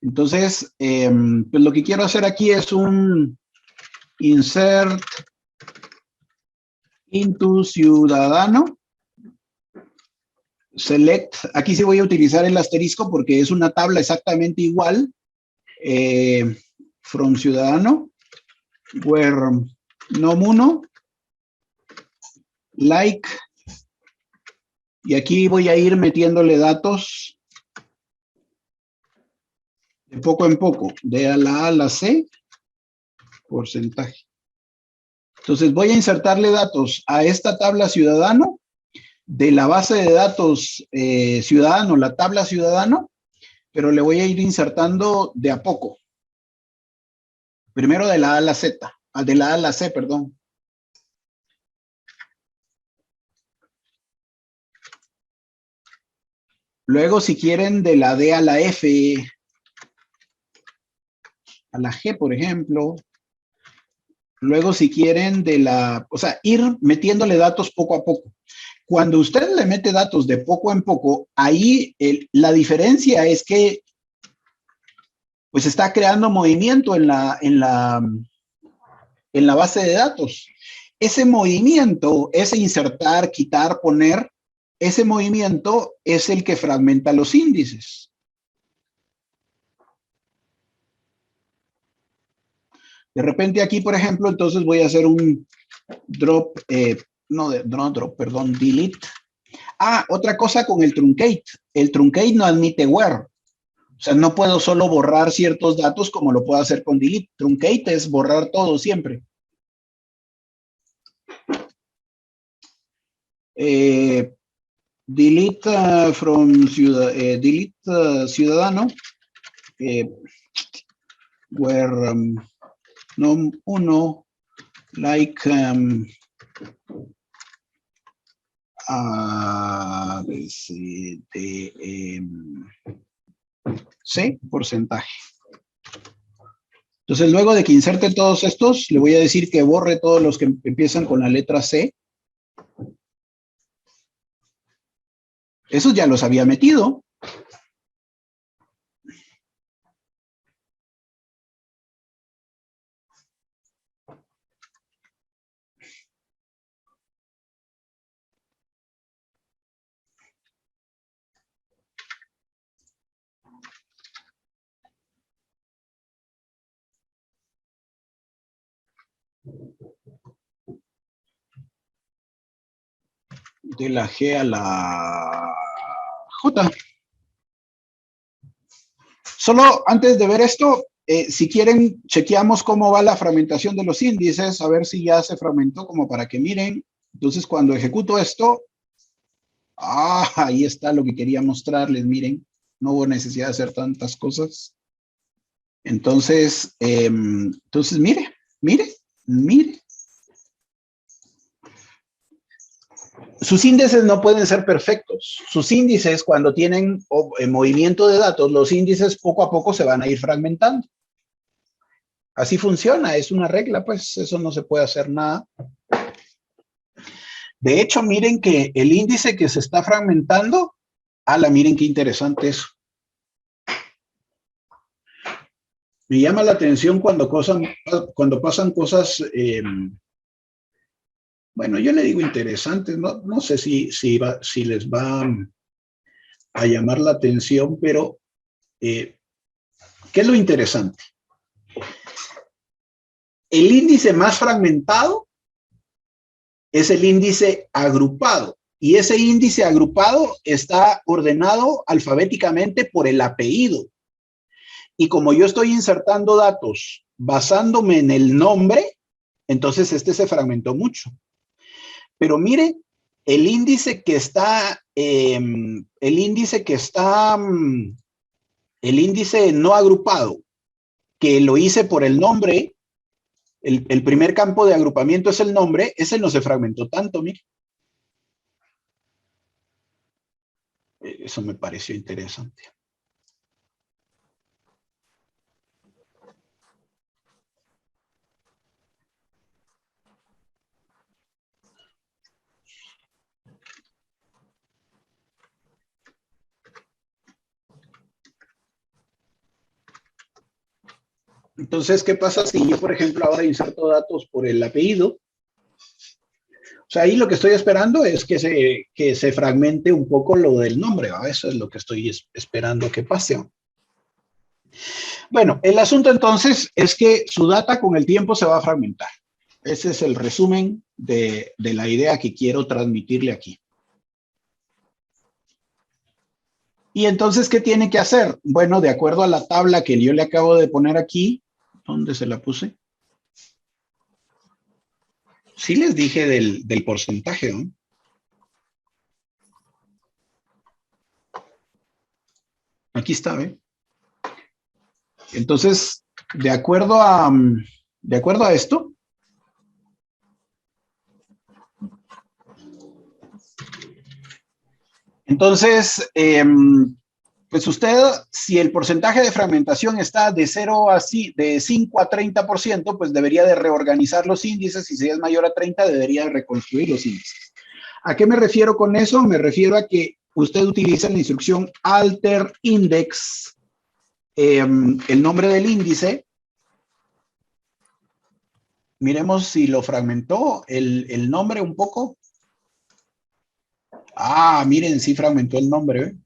Entonces, pues lo que quiero hacer aquí es un insert into ciudadano. Select, aquí sí voy a utilizar el asterisco porque es una tabla exactamente igual. From ciudadano, where nom1, like, y aquí voy a ir metiéndole datos de poco en poco, de la A a la C, porcentaje. Entonces voy a insertarle datos a esta tabla ciudadano, de la base de datos ciudadano, la tabla ciudadano, pero le voy a ir insertando de a poco. Primero de la A a la Z, de la A a la C, perdón. Luego, si quieren, de la D a la F, a la G, por ejemplo. Luego, si quieren, o sea, ir metiéndole datos poco a poco. Cuando usted le mete datos de poco en poco, ahí la diferencia es que pues está creando movimiento en la base de datos. Ese movimiento, ese insertar, quitar, poner, ese movimiento es el que fragmenta los índices. De repente aquí, por ejemplo, entonces voy a hacer un drop, perdón, delete. Ah, otra cosa con el truncate. El truncate no admite where. O sea, no puedo solo borrar ciertos datos como lo puedo hacer con delete. Truncate es borrar todo siempre. Delete from ciudadano, where nom1 like A, B, C, D, C, porcentaje. Entonces, luego de que inserte todos estos, le voy a decir que borre todos los que empiezan con la letra C. Esos ya los había metido. De la G a la J. Solo antes de ver esto, si quieren, chequeamos cómo va la fragmentación de los índices, a ver si ya se fragmentó, como para que miren. Entonces, cuando ejecuto esto, ahí está lo que quería mostrarles, miren. No hubo necesidad de hacer tantas cosas. Entonces, mire. Sus índices no pueden ser perfectos. Sus índices, cuando tienen movimiento de datos, los índices poco a poco se van a ir fragmentando. Así funciona, es una regla, pues eso no se puede hacer nada. De hecho, miren que el índice que se está fragmentando, miren qué interesante eso. Me llama la atención cuando pasan cosas, bueno, yo le digo interesantes, no sé si les va a llamar la atención, pero ¿qué es lo interesante? El índice más fragmentado es el índice agrupado, y ese índice agrupado está ordenado alfabéticamente por el apellido. Y como yo estoy insertando datos basándome en el nombre, entonces este se fragmentó mucho. Pero mire, el índice que está el índice no agrupado, que lo hice por el nombre, el primer campo de agrupamiento es el nombre, ese no se fragmentó tanto, mire. Eso me pareció interesante. Entonces, ¿qué pasa si yo, por ejemplo, ahora inserto datos por el apellido? O sea, ahí lo que estoy esperando es que se fragmente un poco lo del nombre, ¿va? Eso es lo que estoy esperando que pase. Bueno, el asunto entonces es que su data con el tiempo se va a fragmentar. Ese es el resumen de la idea que quiero transmitirle aquí. Y entonces, ¿qué tiene que hacer? Bueno, de acuerdo a la tabla que yo le acabo de poner aquí, ¿dónde se la puse? Sí les dije del porcentaje, ¿no? Aquí está, ¿ve? Entonces, de acuerdo a esto, entonces, pues usted, si el porcentaje de fragmentación está de 0 a de 5 a 30%, pues debería de reorganizar los índices, y si es mayor a 30, debería de reconstruir los índices. ¿A qué me refiero con eso? Me refiero a que usted utiliza la instrucción alter index, el nombre del índice. Miremos si lo fragmentó el nombre un poco. Ah, miren, sí fragmentó el nombre, ¿eh?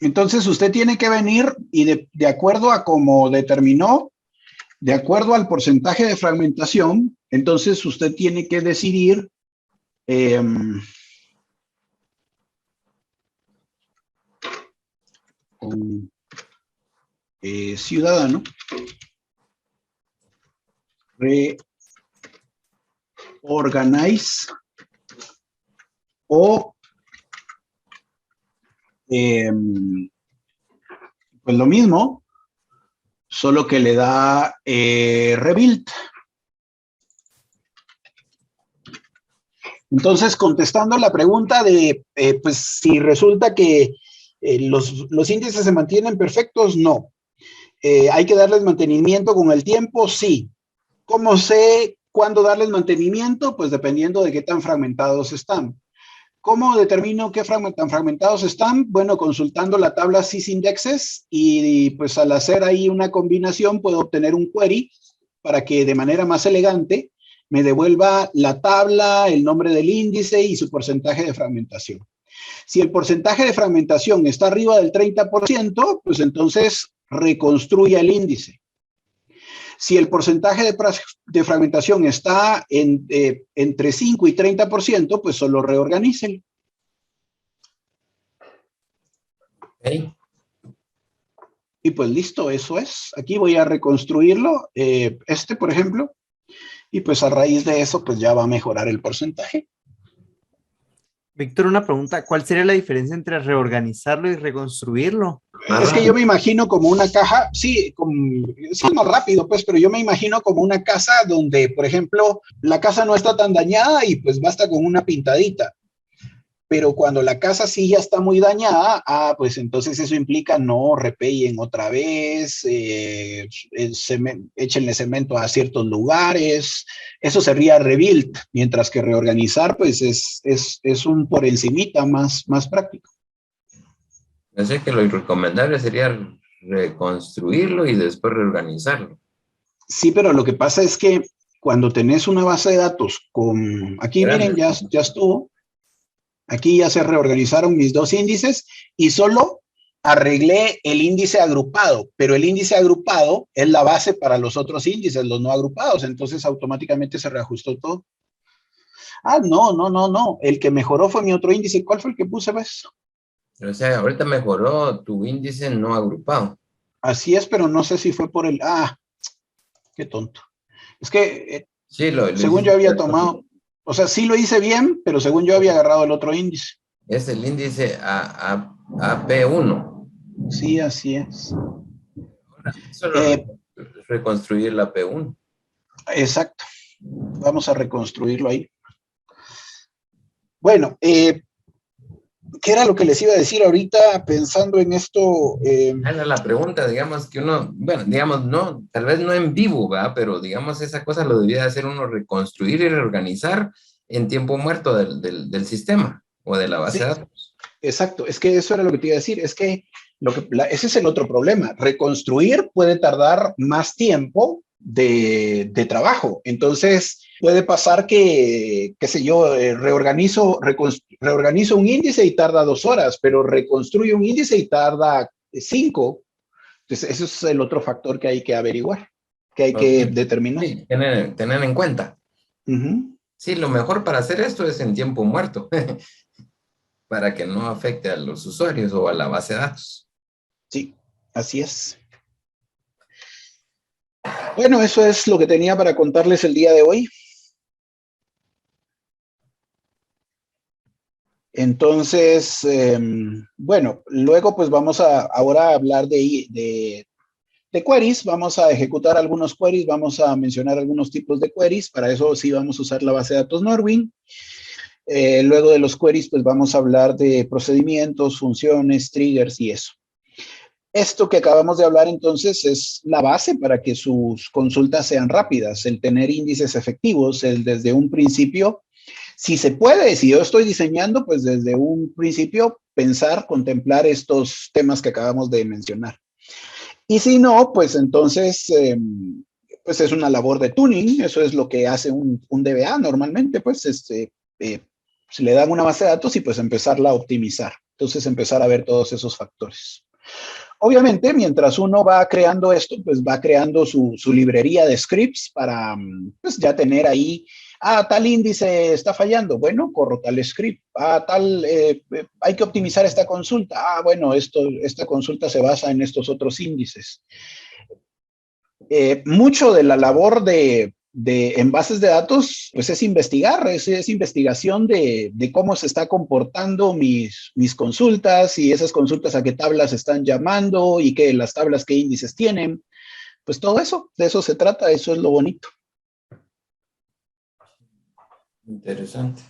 Entonces usted tiene que venir y de acuerdo a cómo determinó, de acuerdo al porcentaje de fragmentación, entonces usted tiene que decidir ciudadano, reorganize o pues lo mismo, solo que le da rebuild. Entonces, contestando la pregunta de, pues, si resulta que los índices se mantienen perfectos, no. ¿Hay que darles mantenimiento con el tiempo? Sí. ¿Cómo sé cuándo darles mantenimiento? Pues dependiendo de qué tan fragmentados están. ¿Cómo determino qué tan fragmentados están? Bueno, consultando la tabla sysindexes, y pues al hacer ahí una combinación puedo obtener un query para que de manera más elegante me devuelva la tabla, el nombre del índice y su porcentaje de fragmentación. Si el porcentaje de fragmentación está arriba del 30%, pues entonces reconstruya el índice. Si el porcentaje de fragmentación está entre 5 y 30%, pues solo reorganícelo. Okay. Y pues listo, eso es. Aquí voy a reconstruirlo, por ejemplo, y pues a raíz de eso, pues ya va a mejorar el porcentaje. Víctor, una pregunta, ¿cuál sería la diferencia entre reorganizarlo y reconstruirlo? Es que yo me imagino como una caja, sí, es más rápido, pues, pero yo me imagino como una casa donde, por ejemplo, la casa no está tan dañada y pues basta con una pintadita. Pero cuando la casa sí ya está muy dañada, pues entonces eso implica no repellen otra vez, échenle cemento a ciertos lugares, eso sería rebuild, mientras que reorganizar pues es un por encimita más práctico. Así que lo recomendable sería reconstruirlo y después reorganizarlo. Sí, pero lo que pasa es que cuando tenés una base de datos con, aquí miren, ya estuvo, aquí ya se reorganizaron mis dos índices y solo arreglé el índice agrupado, pero el índice agrupado es la base para los otros índices, los no agrupados, entonces automáticamente se reajustó todo. Ah, no, el que mejoró fue mi otro índice. ¿Cuál fue el que puse, ves? O sea, ahorita mejoró tu índice no agrupado. Así es, pero no sé si fue por el, qué tonto. Es que, Sí, según yo había tomado, o sea, sí lo hice bien, pero según yo había agarrado el otro índice. Es el índice AP1. Sí, así es. Solo reconstruir la P1. Exacto. Vamos a reconstruirlo ahí. Bueno, ¿qué era lo que les iba a decir ahorita pensando en esto? Era la pregunta, digamos, que uno, bueno, digamos, no, tal vez no en vivo, ¿verdad? Pero digamos, esa cosa lo debía hacer uno reconstruir y reorganizar en tiempo muerto del sistema o de la base de datos. Exacto, es que eso era lo que te iba a decir, es que, ese es el otro problema. Reconstruir puede tardar más tiempo de trabajo. Entonces, puede pasar que, qué sé yo, reorganizo un índice y tarda 2 horas, pero reconstruyo un índice y tarda 5. Entonces, eso es el otro factor que hay que averiguar, que hay que determinar. Sí, tener en cuenta. Sí, lo mejor para hacer esto es en tiempo muerto, para que no afecte a los usuarios o a la base de datos. Sí, así es. Bueno, eso es lo que tenía para contarles el día de hoy. Entonces, bueno, luego pues vamos a ahora hablar de queries. Vamos a ejecutar algunos queries, vamos a mencionar algunos tipos de queries. Para eso sí vamos a usar la base de datos Norwin. Luego de los queries, pues vamos a hablar de procedimientos, funciones, triggers y eso. Esto que acabamos de hablar entonces es la base para que sus consultas sean rápidas, el tener índices efectivos, el desde un principio, si se puede, si yo estoy diseñando, pues desde un principio pensar, contemplar estos temas que acabamos de mencionar. Y si no, pues entonces, pues es una labor de tuning, eso es lo que hace un DBA normalmente, pues se le dan una base de datos y pues empezarla a optimizar. Entonces empezar a ver todos esos factores. Obviamente, mientras uno va creando esto, pues va creando su librería de scripts para pues ya tener ahí, tal índice está fallando, bueno, corro tal script, hay que optimizar esta consulta, bueno, esta consulta se basa en estos otros índices. Mucho de la labor en bases de datos, pues es investigar, es investigación de cómo se está comportando mis consultas y esas consultas a qué tablas están llamando y que las tablas qué índices tienen. Pues todo eso, de eso se trata, eso es lo bonito. Interesante.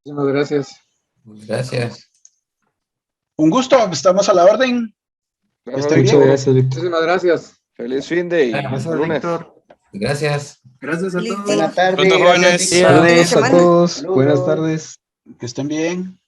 Muchísimas gracias. Gracias. Un gusto, estamos a la orden. Muchas gracias, Víctor. Muchísimas gracias. Feliz fin de y Gracias, lunes. Víctor. Gracias. Gracias a Feliz todos. día. Buenas tardes. Pronto, jóvenes. Víctor. Saludos a semana. todos. Saludos. Buenas tardes. Que estén bien.